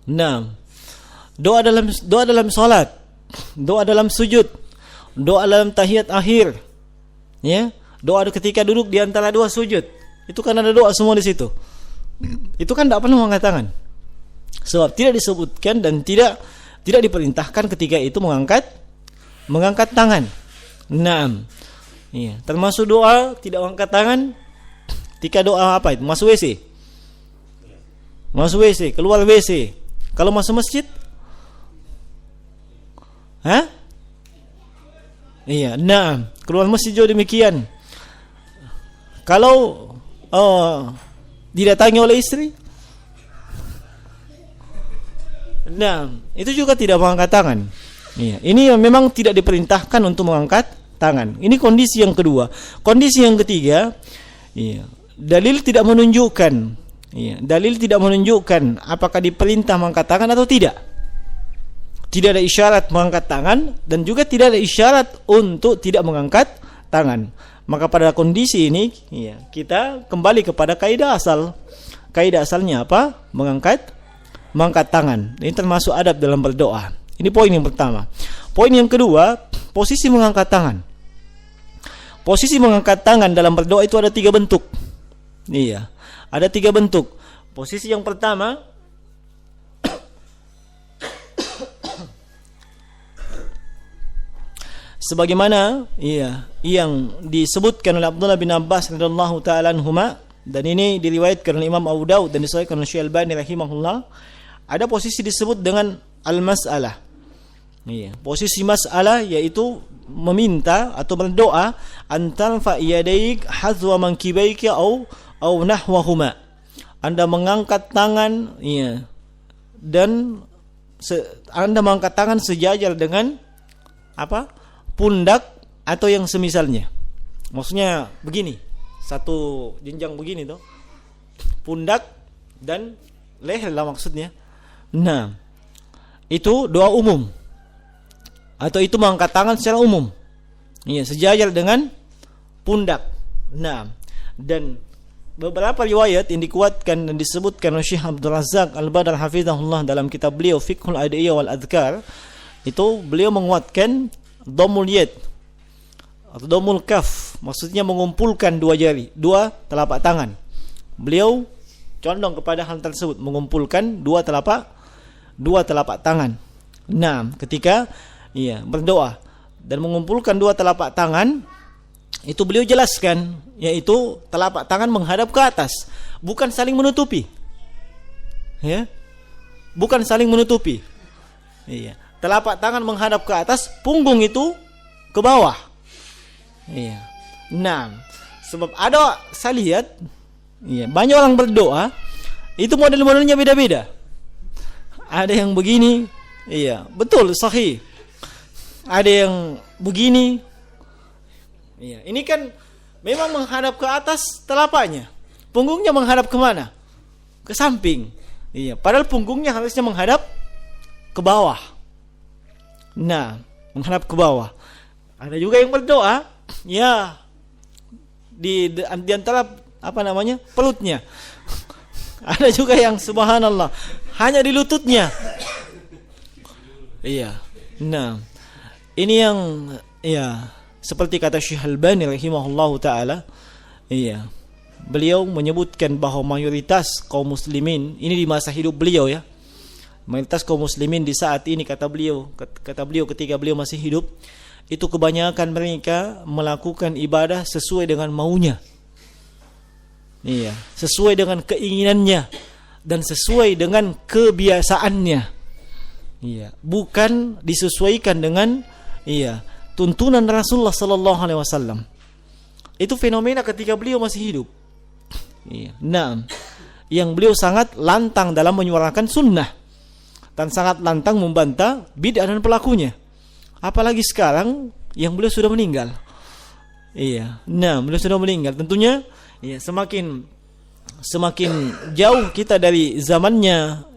Nah, doa dalam salat, doa dalam sujud, doa dalam tahiyat akhir, ya, doa ketika duduk di antara dua sujud, itu kan ada doa semua di situ. Itu kan tidak perlu mengangkat tangan, sebab tidak disebutkan dan tidak diperintahkan ketika itu mengangkat tangan. Nah, iya, termasuk doa tidak mengangkat tangan ketika doa apa itu? Masuk WC, keluar WC. Kalau masuk masjid, iya, nah, keluar masjid juga demikian. Kalau didatangi oleh istri, nah, itu juga tidak mengangkat tangan. Iya, ini memang tidak diperintahkan untuk mengangkat tangan. Ini kondisi yang kedua. Kondisi yang ketiga, iya, dalil tidak menunjukkan, iya, dalil tidak menunjukkan apakah diperintah mengangkat tangan atau tidak. Tidak ada isyarat mengangkat tangan dan juga tidak ada isyarat untuk tidak mengangkat tangan. Maka pada kondisi ini, iya, kita kembali kepada kaidah asal. Kaidah asalnya apa? Mengangkat tangan. Ini termasuk adab dalam berdoa. Ini poin yang pertama. Poin yang kedua, posisi mengangkat tangan. Posisi mengangkat tangan dalam berdoa itu ada 3 bentuk. Iya, ada 3 bentuk. Posisi yang pertama, sebagaimana iya yang disebutkan oleh Abdullah bin Abbas radhiyallahu taala anhuma, dan ini diriwayatkan oleh Imam Abu Daud dan disahihkan oleh Syekh Albani rahimahullah. Ada posisi disebut dengan al-mas'alah. Iya, posisi mas'alah yaitu meminta atau berdoa antar fa yadaik hazwa mankibaika au nahwahuma. Anda mengangkat tangan, iya, dan Anda mengangkat tangan sejajar dengan apa? Pundak atau yang semisalnya. Maksudnya begini, satu jenjang begini tuh, pundak dan leher lah maksudnya. Nah, itu doa umum atau itu mengangkat tangan secara umum, iya, sejajar dengan pundak. Nah, dan beberapa riwayat yang dikuatkan dan disebutkan oleh Syekh Abdul Razak Al-Badr hafizahullah dalam kitab beliau Fiqhul Adiyah wal Adhkar, itu beliau menguatkan dhammul yad atau dhammul kaf, maksudnya mengumpulkan 2 jari, 2 telapak tangan. Beliau condong kepada hal tersebut, mengumpulkan 2 telapak tangan. Nah, ketika iya berdoa dan mengumpulkan 2 telapak tangan, itu beliau jelaskan, yaitu telapak tangan menghadap ke atas, bukan saling menutupi. Ya, bukan saling menutupi. Iya, telapak tangan menghadap ke atas, punggung itu ke bawah. Iya. Nah, sebab ada saya lihat, iya, banyak orang berdoa itu model-modelnya beda-beda. Ada yang begini, iya, betul, sahih. Ada yang begini. Iya, ini kan memang menghadap ke atas telapaknya. Punggungnya menghadap ke mana? Ke samping. Iya, padahal punggungnya harusnya menghadap ke bawah. Nah, menghadap ke bawah. Ada juga yang berdoa, ya, di antara apa namanya, pelutnya. Ada juga yang subhanallah hanya di lututnya. Iya. Nah, ini yang ya seperti kata Syekh Albani rahimahullahu taala, iya, beliau menyebutkan bahwa mayoritas kaum muslimin ini di masa hidup beliau, ya, mayoritas kaum muslimin di saat ini, kata beliau ketika beliau masih hidup, itu kebanyakan mereka melakukan ibadah sesuai dengan maunya. Iya, sesuai dengan keinginannya, dan sesuai dengan kebiasaannya. Iya, bukan disesuaikan dengan tuntunan Rasulullah sallallahu alaihi wasallam. Itu fenomena ketika beliau masih hidup. Iya. Nah, yang beliau sangat lantang dalam menyuarakan sunnah dan sangat lantang membantah bid'ah dan pelakunya. Apalagi sekarang yang beliau sudah meninggal. Iya. Nah, beliau sudah meninggal. Tentunya semakin jauh kita dari zamannya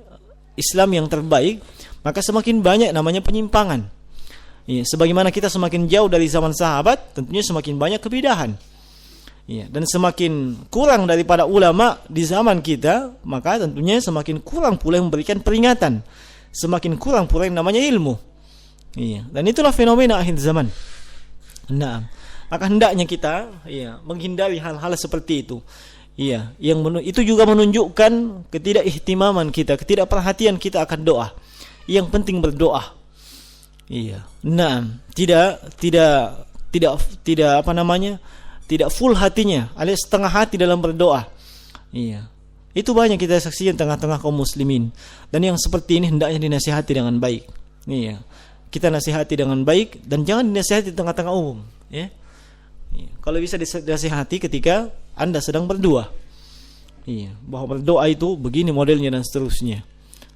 Islam yang terbaik, maka semakin banyak namanya penyimpangan. Iya, sebagaimana kita semakin jauh dari zaman sahabat, tentunya semakin banyak kebidahan. Iya, dan semakin kurang daripada ulama di zaman kita, maka tentunya semakin kurang pula yang memberikan peringatan, semakin kurang pula yang namanya ilmu. Iya, dan itulah fenomena akhir zaman. Nah, maka hendaknya kita menghindari hal-hal seperti itu. Iya, itu juga menunjukkan ketidakihtimaman kita, ketidakperhatian kita akan doa. Yang penting berdoa. Iya. Nah, tidak full hatinya, alias setengah hati dalam berdoa. Iya. Itu banyak kita saksikan tengah-tengah kaum muslimin. Dan yang seperti ini hendaknya dinasihati dengan baik. Iya. Kita nasihati dengan baik dan jangan dinasihati di tengah-tengah umum, ya. Iya. Kalau bisa dinasihati ketika Anda sedang berdoa. Iya, bahwa berdoa itu begini modelnya dan seterusnya.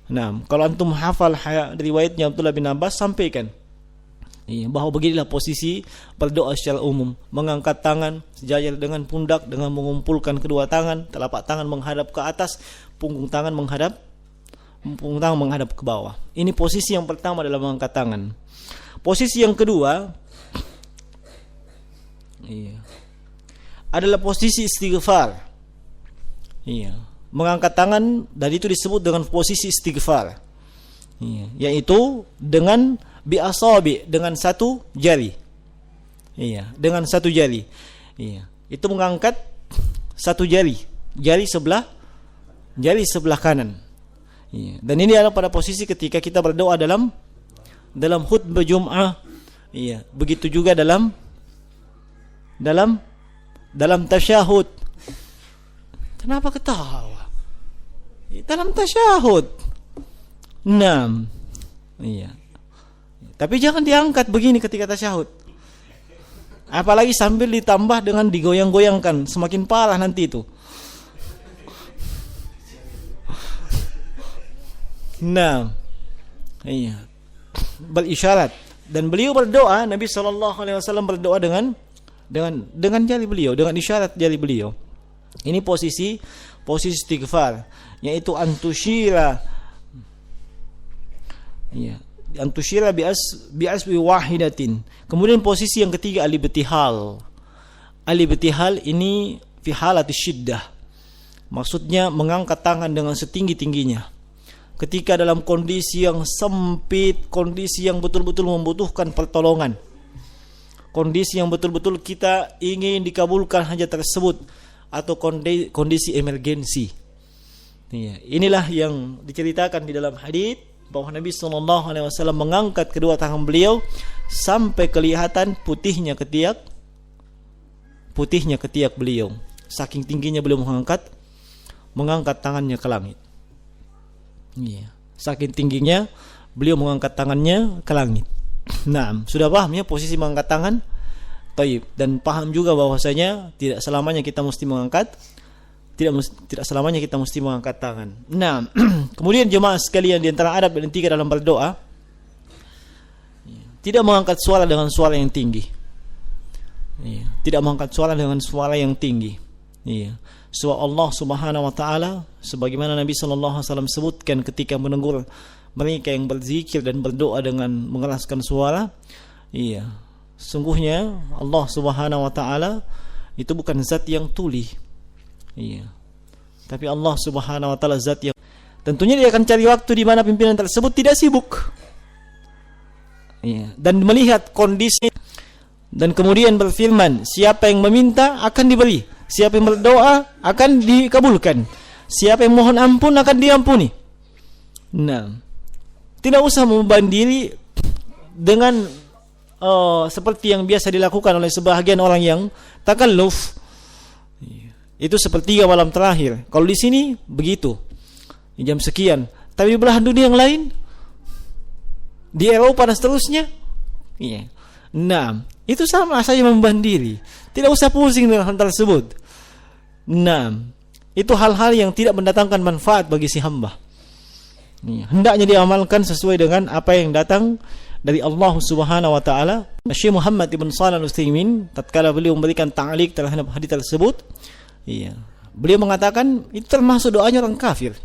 Nah, kalau antum hafal riwayatnya Abdullah bin Abbas, sampaikan. Iya, bahwa beginilah posisi berdoa secara umum, mengangkat tangan sejajar dengan pundak dengan mengumpulkan kedua tangan, telapak tangan menghadap ke atas, punggung tangan menghadap ke bawah. Ini posisi yang pertama dalam mengangkat tangan. Posisi yang kedua adalah posisi istighfar. Iya, mengangkat tangan dan itu disebut dengan posisi istighfar. Iya, yaitu dengan bi'asabi, dengan satu jari. Iya, dengan satu jari. Iya, itu mengangkat satu jari sebelah kanan. Iya, dan ini adalah pada posisi ketika kita berdoa dalam khutbah Jum'ah. Iya, begitu juga dalam tasyahud. Kenapa ketawa? Dalam tasyahud. Nah, iya. Tapi jangan diangkat begini ketika tasyahud. Apalagi sambil ditambah dengan digoyang-goyangkan, semakin parah nanti itu. Nah, iya. Berisyarat dan beliau berdoa, Nabi SAW berdoa dengan jari beliau, dengan isyarat jari beliau. Ini posisi istighfar, yaitu antusyira. Iya. Antusyira bi'asbi wahidatin. Kemudian posisi yang ketiga al-ibtihal. Al-ibtihal ini fi halati syiddah. Maksudnya mengangkat tangan dengan setinggi-tingginya. Ketika dalam kondisi yang sempit, kondisi yang betul-betul membutuhkan pertolongan. Kondisi yang betul-betul kita ingin dikabulkan hajat tersebut atau kondisi emergensi. Inilah yang diceritakan di dalam hadis bahwa Nabi SAW mengangkat kedua tangan beliau sampai kelihatan putihnya ketiak beliau. Saking tingginya beliau mengangkat tangannya ke langit. Iya, saking tingginya beliau mengangkat tangannya ke langit. Nah, sudah paham ya posisi mengangkat tangan? Taib. Dan paham juga bahwasanya tidak selamanya kita mesti mengangkat tangan. Nah, kemudian jemaah sekalian, di antara adab dan etika dalam berdoa, tidak mengangkat suara dengan suara yang tinggi. Tidak mengangkat suara dengan suara yang tinggi. Surah Allah Subhanahu wa taala sebagaimana Nabi sallallahu alaihi wasallam sebutkan ketika menegur mereka yang berzikir dan berdoa dengan mengeraskan suara. Sungguhnya Allah Subhanahu wa taala itu bukan zat yang tuli. Tapi Allah Subhanahu wa taala zat yang tentunya dia akan cari waktu di mana pimpinan tersebut tidak sibuk. Dan melihat kondisi dan kemudian berfirman, siapa yang meminta akan diberi, siapa yang berdoa akan dikabulkan, siapa yang mohon ampun akan diampuni. Nah, tidak usah membeban diri dengan seperti yang biasa dilakukan oleh sebahagian orang yang takalluf. Itu sepertiga malam terakhir. Kalau di sini begitu. jam sekian. Tapi di belahan dunia yang lain, di Eropa dan seterusnya, iya. Nah, itu sama saja membandiri. Tidak usah pusing dengan hal tersebut. Nah, itu hal-hal yang tidak mendatangkan manfaat bagi si hamba. Hendaknya diamalkan sesuai dengan apa yang datang dari Allah Subhanahu wa taala. Syekh Muhammad Ibn Shalih Al-Utsaimin tatkala beliau memberikan ta'liq terhadap hadis tersebut, iya, beliau mengatakan itu termasuk doanya orang kafir.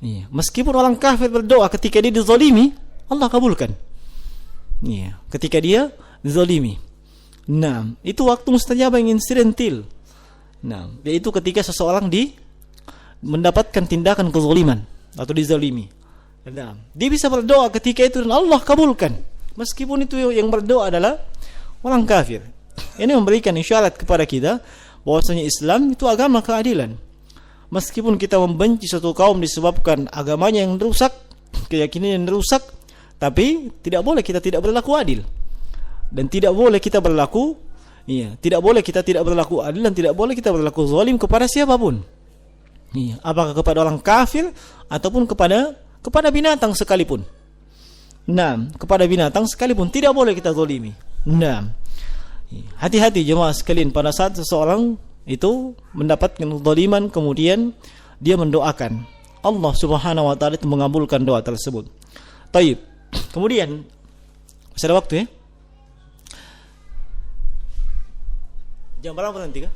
Iya, meskipun orang kafir berdoa ketika dia dizalimi, Allah kabulkan. Iya, ketika dia dizalimi. Nah, itu waktu mustajabah yang insidentil. Nah, yaitu ketika seseorang mendapatkan tindakan kezaliman atau dizalimi. Nah, dia bisa berdoa ketika itu dan Allah kabulkan. Meskipun itu yang berdoa adalah orang kafir. Ini memberikan isyarat kepada kita bahwasanya Islam itu agama keadilan. Meskipun kita membenci suatu kaum disebabkan agamanya yang rusak, keyakinan yang rusak, tapi tidak boleh kita tidak berlaku adil. Dan tidak boleh kita berlaku, iya, tidak boleh kita tidak berlaku adil dan tidak boleh kita berlaku zalim kepada siapapun. Iya, apakah kepada orang kafir ataupun kepada binatang sekalipun. Nah, kepada binatang sekalipun tidak boleh kita zalimi. Nah, hati-hati jemaah sekalian pada saat seseorang itu mendapatkan zaliman kemudian dia mendoakan, Allah Subhanahu wa taala itu mengabulkan doa tersebut. Baik. Kemudian masih ada waktu ya? Jam berapa nanti kah?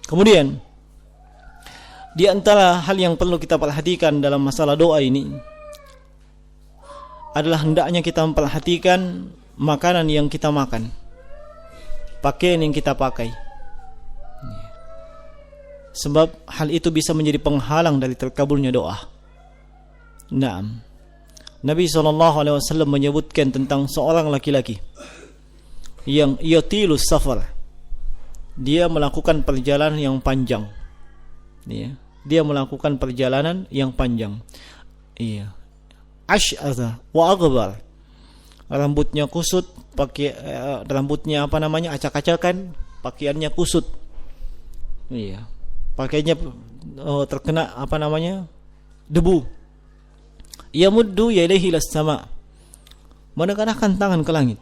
Kemudian di antara hal yang perlu kita perhatikan dalam masalah doa ini adalah hendaknya kita memperhatikan makanan yang kita makan, pakaian yang kita pakai. Sebab hal itu bisa menjadi penghalang dari terkabulnya doa. Nah, Nabi SAW menyebutkan tentang seorang laki-laki yang yatilus safar. Dia melakukan perjalanan yang panjang. Dia melakukan perjalanan yang panjang. Iya. Ash'atha wa aghbar. Rambutnya kusut, rambutnya acak-acakan, pakaiannya kusut. Iya. Pakaiannya terkena debu. Yamuddu yadayhi ila sama. Menegakkan tangan ke langit.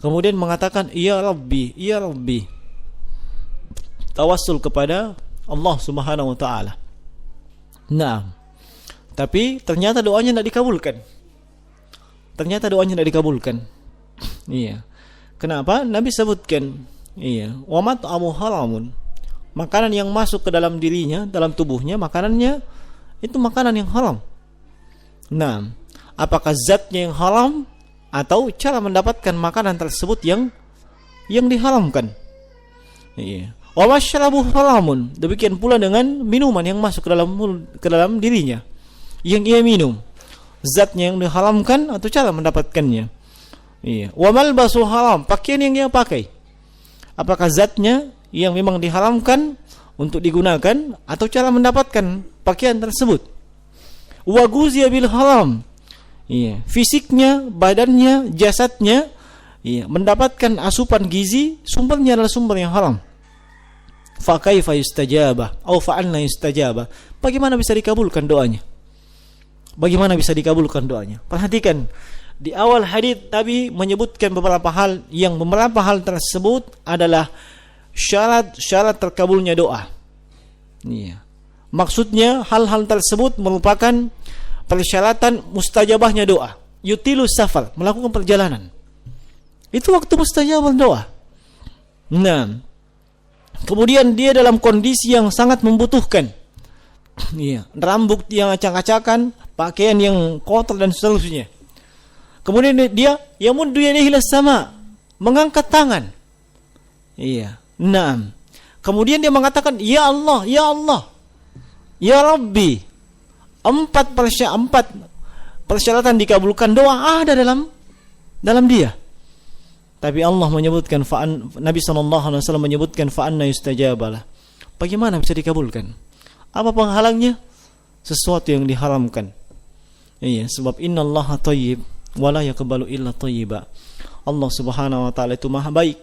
Kemudian mengatakan, Ya Rabbi, Ya Rabbi. Tawassul kepada Allah Subhanahu wa taala. Nah, tapi ternyata doanya tidak dikabulkan. Iya. Kenapa? Nabi sebutkan, iya, wa mat'amu haramun. Makanan yang masuk ke dalam dirinya, dalam tubuhnya, makanannya itu makanan yang haram. Nah, apakah zatnya yang haram atau cara mendapatkan makanan tersebut yang diharamkan? Iya. Wa mashrabu haramun. Demikian pula dengan minuman yang masuk ke dalam dirinya, yang ia minum. Zatnya yang diharamkan atau cara mendapatkannya. Iya. Wa malbasu haram. Pakaian yang dia pakai, apakah zatnya yang memang diharamkan untuk digunakan atau cara mendapatkan pakaian tersebut? Wa guziya bil haram. Iya, fisiknya, badannya, jasadnya, iya, mendapatkan asupan gizi, sumbernya adalah sumber yang haram. Fa kaifa yustajabah atau fa anna yustajabah? Bagaimana bisa dikabulkan doanya? Perhatikan, di awal hadis Nabi menyebutkan beberapa hal tersebut adalah syarat terkabulnya doa. Iya. Maksudnya hal-hal tersebut merupakan persyaratan mustajabahnya doa. Yutilus safar, melakukan perjalanan. Itu waktu mustajabah doa. Nah, kemudian dia dalam kondisi yang sangat membutuhkan. Iya, rambut yang acak-acakan, pakaian yang kotor dan seterusnya. Kemudian dia yamuddu yadayhi ila sama, mengangkat tangan. Iya. Nah, kemudian dia mengatakan, Ya Allah, Ya Allah, Ya Rabbi. 4 persyaratan dikabulkan doa ada dalam dia. Tapi Allah menyebutkan, Nabi SAW menyebutkan fa'anna yustajabalah. Bagaimana bisa dikabulkan? Apa penghalangnya? Sesuatu yang diharamkan. Iya, sebab innallaha thayyib wa la yaqbalu illa thayyiba. Allah Subhanahu wa taala itu Maha baik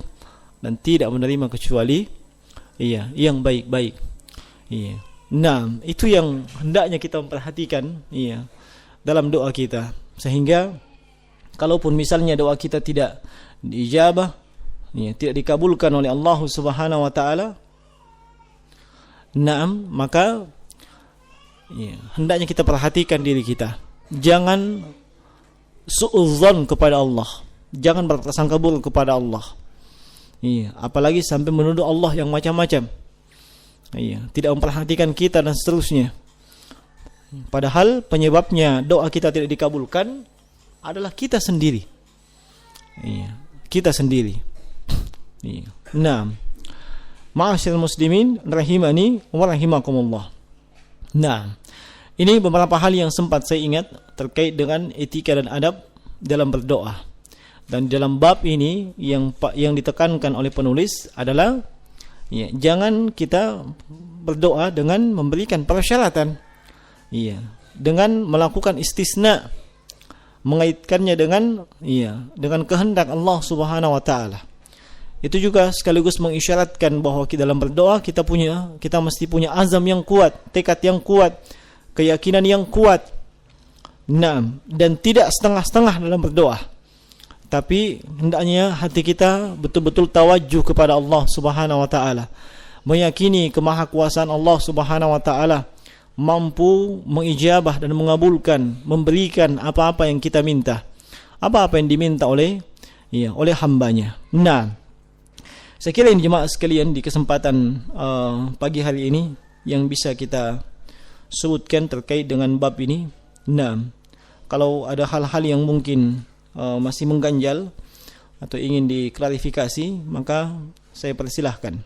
dan tidak menerima kecuali iya, yang baik-baik. Iya. Nah, itu yang hendaknya kita memperhatikan, iya, dalam doa kita. Sehingga kalaupun misalnya doa kita tidak diijabah, iya, tidak dikabulkan oleh Allah Subhanahu wa taala, naam, maka iya, hendaknya kita perhatikan diri kita. Jangan suudzon kepada Allah. Jangan berprasangka buruk kepada Allah. Iya, apalagi sampai menuduh Allah yang macam-macam. Iya, tidak memperhatikan kita dan seterusnya. Padahal penyebabnya doa kita tidak dikabulkan adalah kita sendiri. Iya, kita sendiri. Iya. Nah, ma'asyiral muslimin rahimani wa rahimakumullah. Nah, ini beberapa hal yang sempat saya ingat terkait dengan etika dan adab dalam berdoa. Dan dalam bab ini yang ditekankan oleh penulis adalah, ya, jangan kita berdoa dengan memberikan persyaratan, iya, dengan melakukan istisna, mengaitkannya dengan, iya, dengan kehendak Allah Subhanahu wa taala. Itu juga sekaligus mengisyaratkan bahwa dalam berdoa kita mesti punya azam yang kuat, tekad yang kuat, keyakinan yang kuat. Nah, dan tidak setengah-setengah dalam berdoa. Tapi hendaknya hati kita betul-betul tawajuh kepada Allah Subhanahu wa taala, meyakini kemahakuasaan Allah Subhanahu wa taala, mampu mengijabah dan mengabulkan, memberikan apa-apa yang kita minta, apa-apa yang diminta oleh hambanya. Nah, saya kira ini jemaah sekalian di kesempatan pagi hari ini yang bisa kita sebutkan terkait dengan bab ini. Nah, kalau ada hal-hal yang mungkin masih mengganjal atau ingin diklarifikasi, maka saya persilahkan.